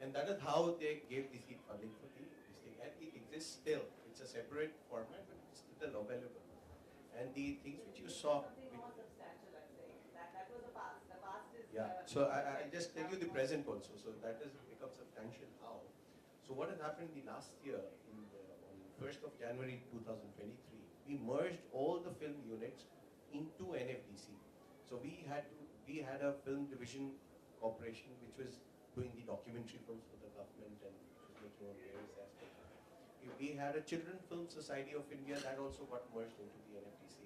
And that is how they gave the seed funding for this thing. And it exists still. It's a separate format, but it's still available. And the things which you saw. Yeah, so I just tell you the present also, so that has become substantial now. So what has happened the last year, on 1st of January 2023, we merged all the film units into NFDC. So we had a film division corporation which was doing the documentary films for the government and making on various aspects. We had a Children Film Society of India that also got merged into the NFDC.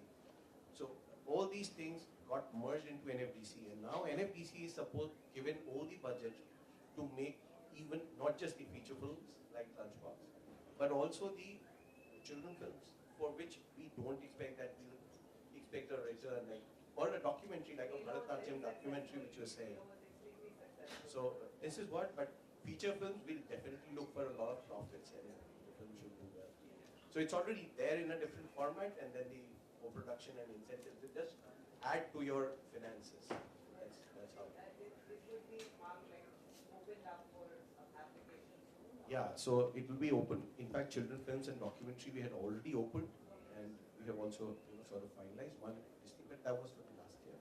So all these things got merged into NFDC, and now NFDC is given all the budget to make even not just the feature films like Lunchbox, but also the children films, for which we don't expect that we'll expect a return, or a documentary like a Bharatnatyam documentary which you're saying. So this is what, but feature films will definitely look for a lot of profits, and the film should do well. So it's already there in a different format, and then the co-production and incentives will just add to your finances. That's how. Yeah, so it will be open. In fact, children films and documentary we had already opened, and we have also sort of finalized one this thing, but that was for the last year.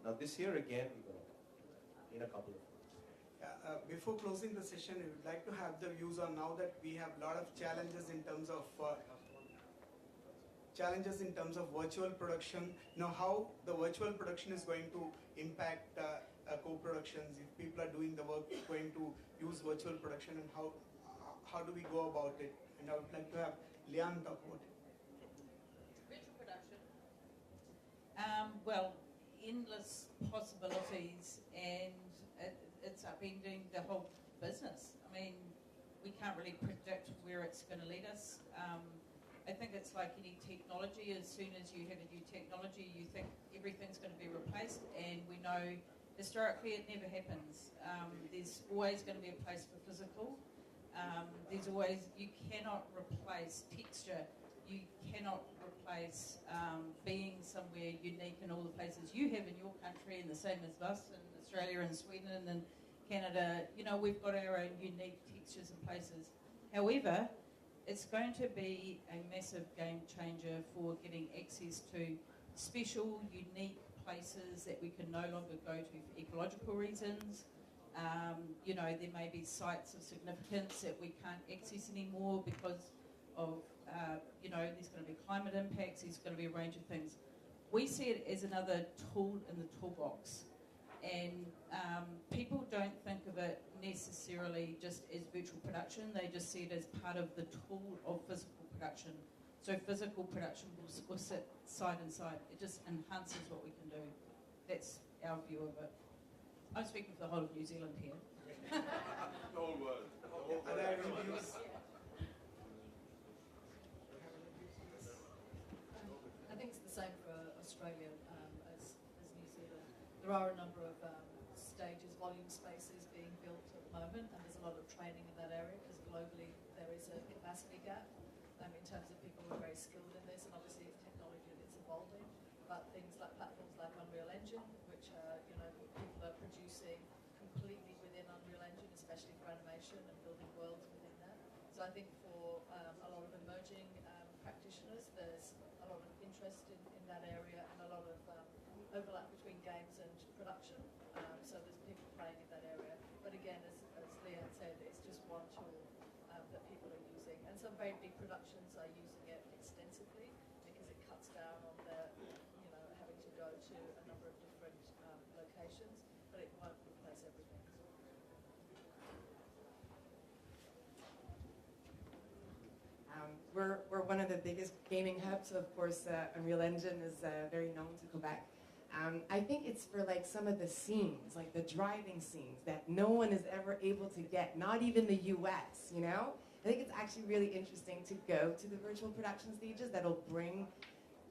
Now this year again we're going to in a couple of months. Before closing the session, we would like to have the views on now that we have a lot of challenges in terms of virtual production. How the virtual production is going to impact co-productions, if people are doing the work going to use virtual production, and how do we go about it? And I would like to have Lian talk about it. Virtual production. Well, endless possibilities, and it's upending the whole business. I mean, we can't really predict where it's going to lead us. I think it's like any technology. As soon as you have a new technology, you think everything's going to be replaced, and we know historically it never happens. There's always going to be a place for physical. You cannot replace texture. You cannot replace being somewhere unique in all the places you have in your country, and the same as us in Australia and Sweden and Canada. We've got our own unique textures and places. However, it's going to be a massive game changer for getting access to special, unique places that we can no longer go to for ecological reasons. There may be sites of significance that we can't access anymore because of, there's going to be climate impacts, there's going to be a range of things. We see it as another tool in the toolbox. And people don't think of it necessarily just as virtual production, they just see it as part of the tool of physical production. So physical production will sit side and side. It just enhances what we can do. That's our view of it. I'm speaking for the whole of New Zealand here. The whole world. The whole world. I think it's the same for Australia as New Zealand. There are a number of stages, volume spaces being built at the moment, and there's a lot of training in that area because globally there is a capacity gap in terms of people who are very skilled in this, and obviously it's technology and it's evolving. But things like platforms like Unreal Engine, which people are producing completely within Unreal Engine, especially for animation and building worlds within that. So I think for a lot of emerging practitioners, there's a lot of interest in that area and a lot of overlap between games and production. So there's people playing in that area. But again, as Leanne said, it's just one tool that people are using. And some very big productions are using it extensively because it cuts down on their, having to go to a number of different locations, but it won't replace everything. We're one of the biggest gaming hubs, so of course Unreal Engine is very known to Quebec. I think it's for like some of the scenes, like the driving scenes that no one is ever able to get, not even the US, I think it's actually really interesting to go to the virtual production stages that'll bring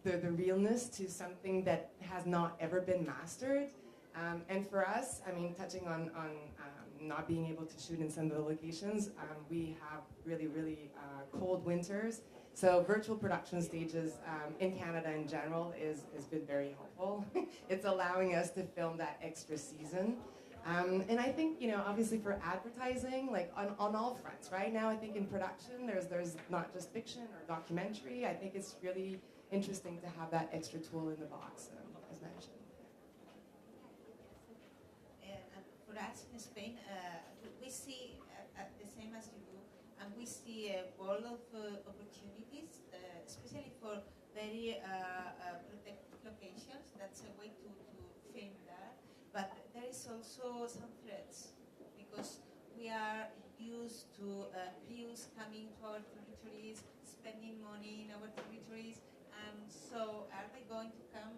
the realness to something that has not ever been mastered. And for us, touching on not being able to shoot in some of the locations, we have really cold winters. So virtual production stages in Canada in general has been very helpful. It's allowing us to film that extra season. And I think, obviously for advertising, like on all fronts, right now I think in production there's not just fiction or documentary. I think it's really interesting to have that extra tool in the box, as mentioned. And for us in Spain, we see the same as you do, and we see a world of opportunities, especially for very protected locations. That's a way to film that. But there is also some threats, because we are used to crews coming to our territories, spending money in our territories, and so are they going to come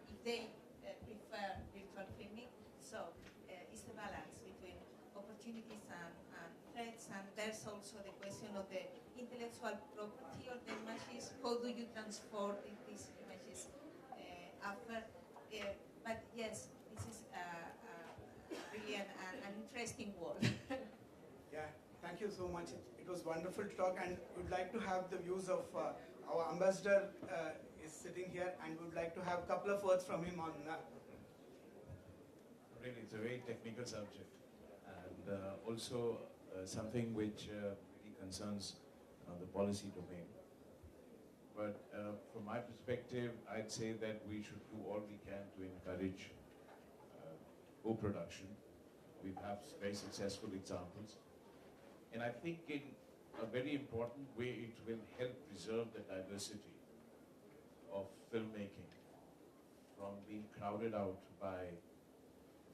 if they prefer virtual filming? So it's the balance between opportunities and threats, and there's also the question of the intellectual property of the images. How do you transport these images after? But yes, this is really an interesting world. Yeah, thank you so much. It was wonderful to talk, and we'd like to have the views of our ambassador is sitting here, and we'd like to have a couple of words from him on Really, it's a very technical subject, and also something which really concerns the policy domain. But from my perspective, I'd say that we should do all we can to encourage co-production. We have very successful examples. And I think in a very important way, it will help preserve the diversity of filmmaking from being crowded out by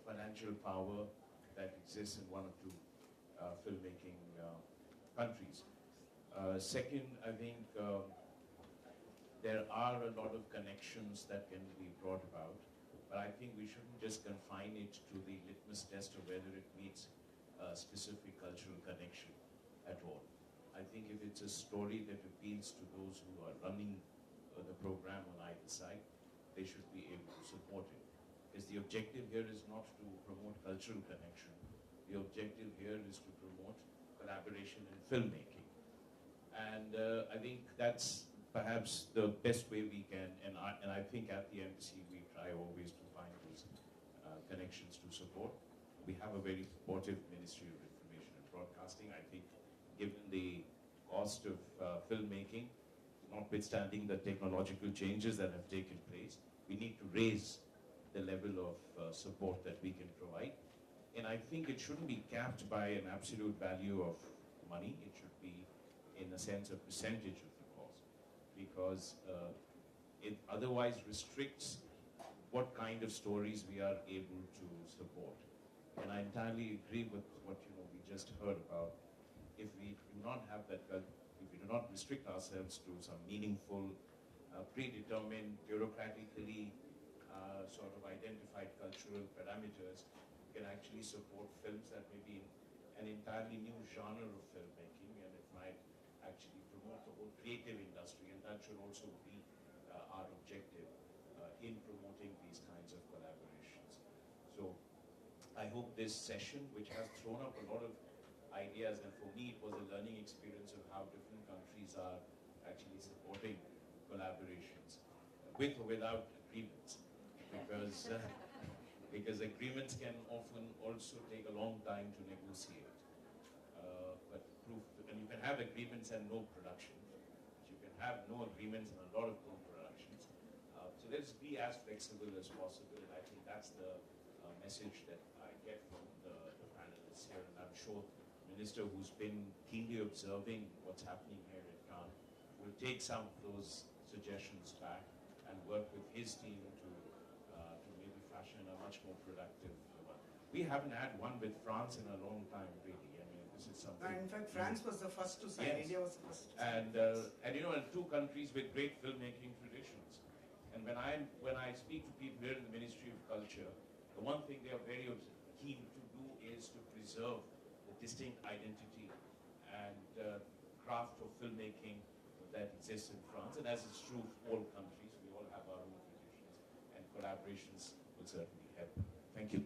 financial power that exists in one or two filmmaking countries. Second, I think there are a lot of connections that can be brought about, but I think we shouldn't just confine it to the litmus test of whether it meets a specific cultural connection at all. I think if it's a story that appeals to those who are running the program on either side, they should be able to support it. Because the objective here is not to promote cultural connection. The objective here is to promote collaboration in filmmaking. And I think that's perhaps the best way we can, and I think at the embassy we try always to find those connections to support. We have a very supportive Ministry of Information and Broadcasting. I think given the cost of filmmaking, notwithstanding the technological changes that have taken place, we need to raise the level of support that we can provide. And I think it shouldn't be capped by an absolute value of money. It should be in a sense a percentage of the cost, because it otherwise restricts what kind of stories we are able to support. And I entirely agree with what we just heard about. If we do not have that, if we do not restrict ourselves to some meaningful, predetermined, bureaucratically sort of identified cultural parameters, we can actually support films that may be an entirely new genre of filmmaking, and it might actually promote the whole creative industry, and that should also be our objective in promoting these kinds of collaborations. So I hope this session, which has thrown up a lot of ideas, and for me it was a learning experience of how different countries are actually supporting collaborations, with or without agreements, because agreements can often also take a long time to negotiate. And you can have agreements and no production. You can have no agreements and a lot of co-productions. So let's be as flexible as possible, and I think that's the message that I get from the panelists here, and I'm sure the Minister, who's been keenly observing what's happening here at Cannes, will take some of those suggestions back and work with his team to maybe fashion a much more productive one. We haven't had one with France in a long time, really. I mean, this is something. In fact, France was the first to sign. Yes. India was the first to sign. And and two countries with great filmmaking traditions. And when I speak to people here in the Ministry of Culture, the one thing they are very keen to do is to preserve the distinct identity and craft of filmmaking that exists in France. And as is true for all countries, we all have our own traditions, and collaborations will certainly help. Thank you.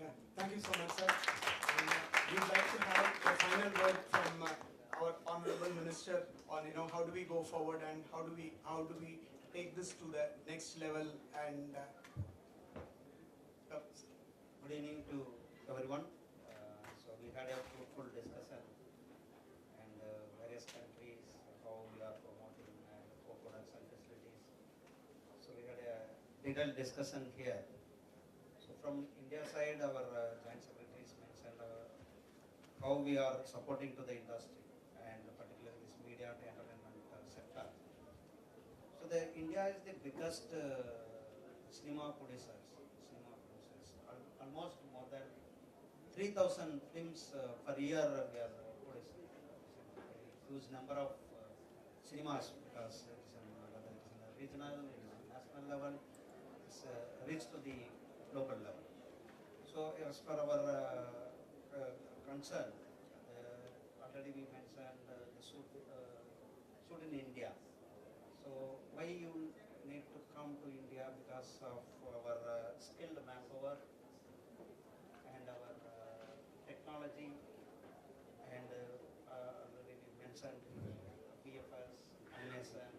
Yeah, thank you so much, sir. And, we'd like to have a final word from our Honorable Minister on how do we go forward and how do we take this to the next level and. Good evening to everyone. So we had a fruitful discussion and various countries, how we are promoting co-production facilities. So we had a detailed discussion here. So from India side, our joint secretaries mentioned how we are supporting to the industry, and particularly this media and entertainment sector. So India is the biggest cinema producer. Almost more than 3,000 films per year we are producing. A huge number of cinemas, because it is whether it is in a regional, it is in national level, it's reached to the local level. So as per our concern, already we mentioned the shoot in India. So why you need to come to India? Because of our skilled manpower, technology, and already we mentioned BFS, animation,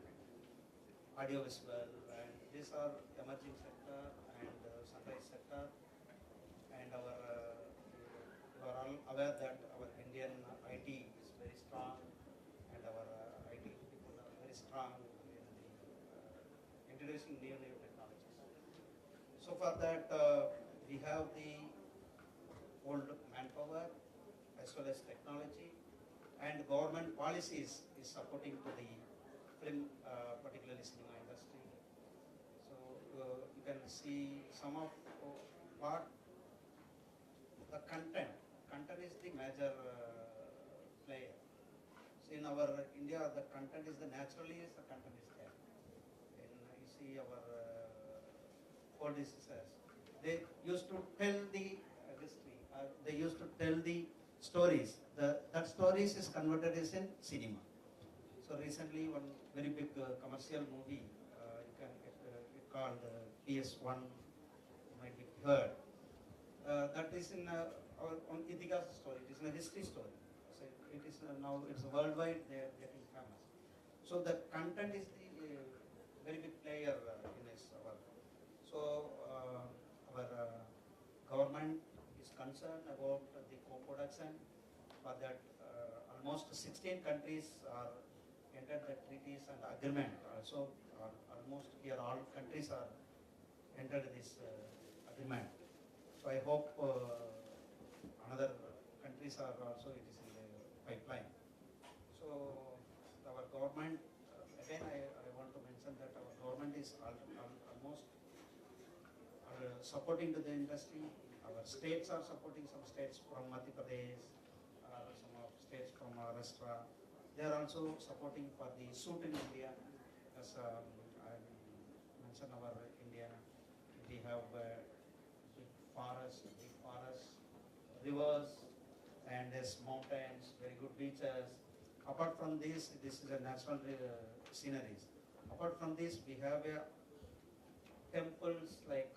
audiovisual, and these are emerging sector and sunrise sector. And you are all aware that our Indian IT is very strong, and our IT people are very strong in introducing new technologies. So for that, we have the old manpower as well as technology, and government policies is supporting to the film, particularly cinema industry. So you can see some of what the content is the major player. So in our India, the content is the content is there. And you see our old diseases, they used to tell the history. They used to tell the stories. That stories is converted as in cinema. So recently, one very big commercial movie, it called PS1, you might be heard. That is in our own Ithaca story. It is a history story. So it is now it's worldwide. They are getting famous. So the content is the very big player in this work. So our government is concerned about the co-production. For that, almost 16 countries are entered the treaties and agreement. Also, almost here all countries are entered this agreement. So I hope another countries are also, it is in the pipeline. So our government, again I want to mention that our government is almost supporting to the industry. Our states are supporting, some states from Madhya Pradesh, some of states from Maharashtra. They are also supporting for the suit in India. As I mentioned, our India, we have big forests, rivers, and there's mountains, very good beaches. Apart from this is a natural sceneries. Apart from this, we have temples like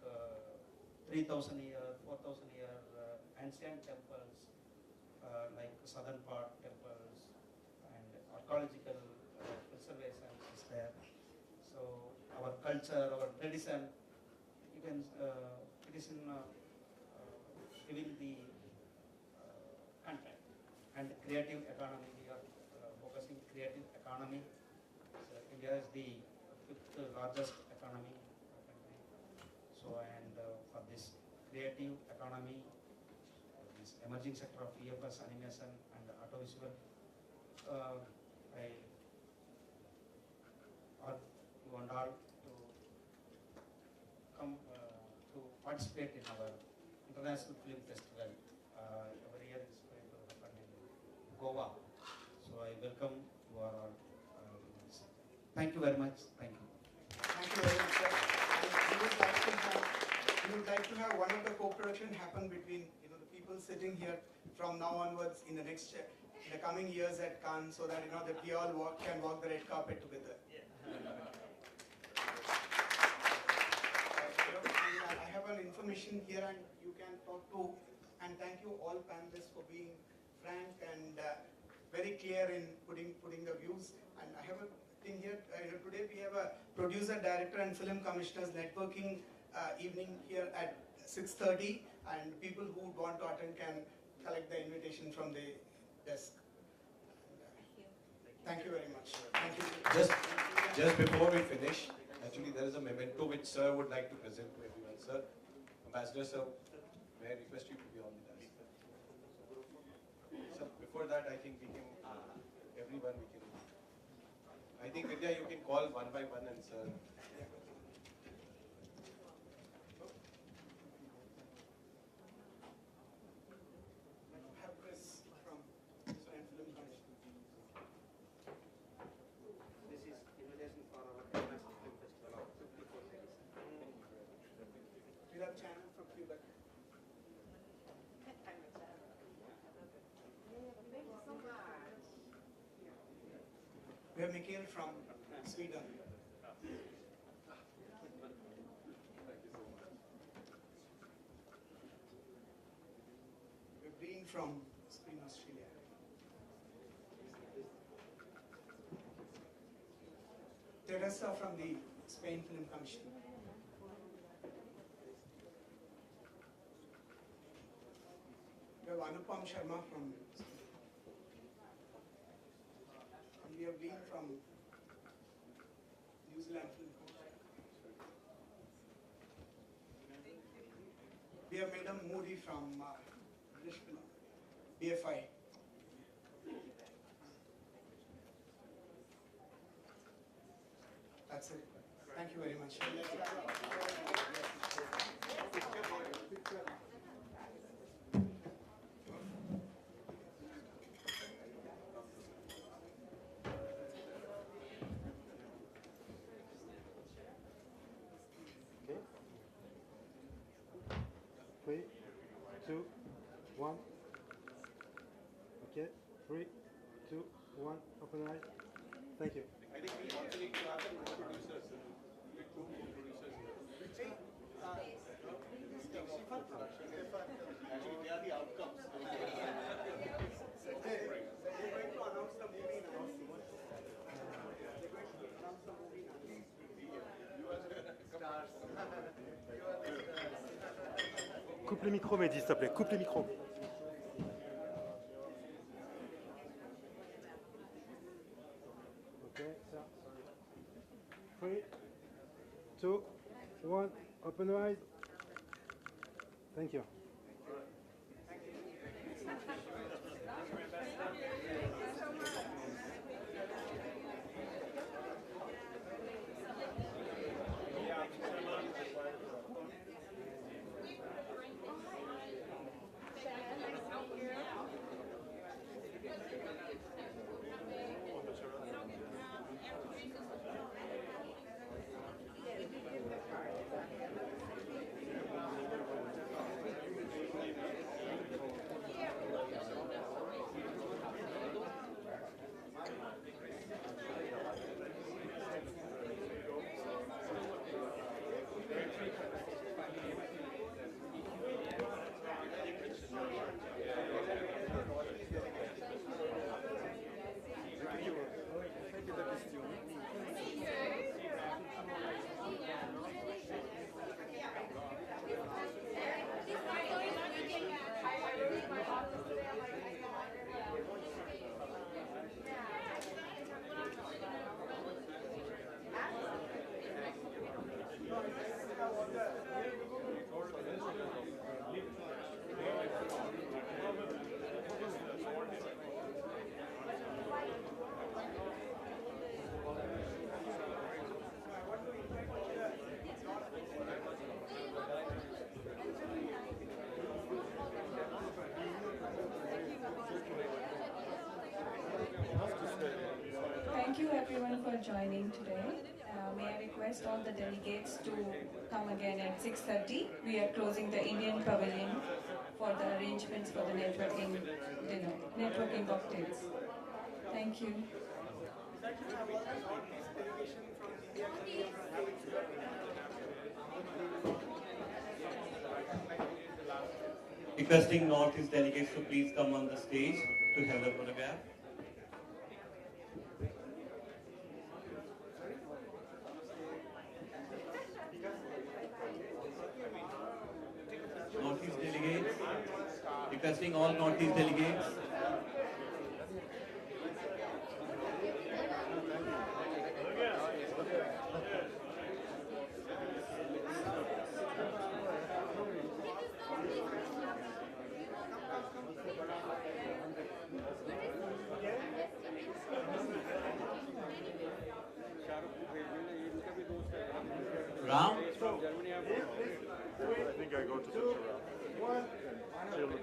3,000 year, 4,000 year ancient temples, like southern part temples, and archaeological preservation is there. So our culture, our tradition, you can it is in giving the content and creative economy. We are focusing creative economy. So India is the 5th largest economy. So and for this creative economy, this emerging sector of EFS, animation and audiovisual, I urge you and all to come to participate in our International Film Festival. Every year is going to happen in Goa. So I welcome you all. Thank you very much. Thank you. Thank you very much, sir. We would like to have one of the co-production happen between the people sitting here from now onwards in the coming years at Cannes, so that that we all can walk the red carpet together. I have an information here, and you can talk to. And thank you all panelists for being frank and very clear in putting the views. And I have a thing here. Today we have a producer, director, and film commissioners networking evening here at 6:30, and people who would want to attend can collect the invitation from the desk. Thank you very much. Thank you. Just before we finish, actually there is a memento which Sir would like to present to everyone. Sir, Ambassador Sir, may I request you to be on the desk? So before that, I think we can, everyone we can, I think Vidya, you can call one by one and Sir. We have Mikhail from Sweden. We have Dean from Spain, Australia. Teresa from the Spain Film Commission. We have Anupam Sharma from Spain. And we have Dean from New Zealand Film Commission. We have Madam Moody from British Film, BFI. That's it. Thank you very much. Okay. 3, 2, 1. Okay. 3, 2, 1. Open eye. Thank you. I think we also need to have some co-producers. Two co-producers here. Actually, they are the outcomes. They're going to announce the movie now. They're going to announce the movie now. Coupe le micro, Mehdi, s'il te plaît. Coupe le micro. Okay, so 3, 2, 1. Open eyes. Thank you. for joining today. May I request all the delegates to come again at 6:30. We are closing the Indian pavilion for the arrangements for the networking dinner, networking cocktails. Thank you. Requesting Northeast delegates to please come on the stage to have the photograph. Northeast delegates, requesting all Northeast delegates. Ram? I think I go to such a round.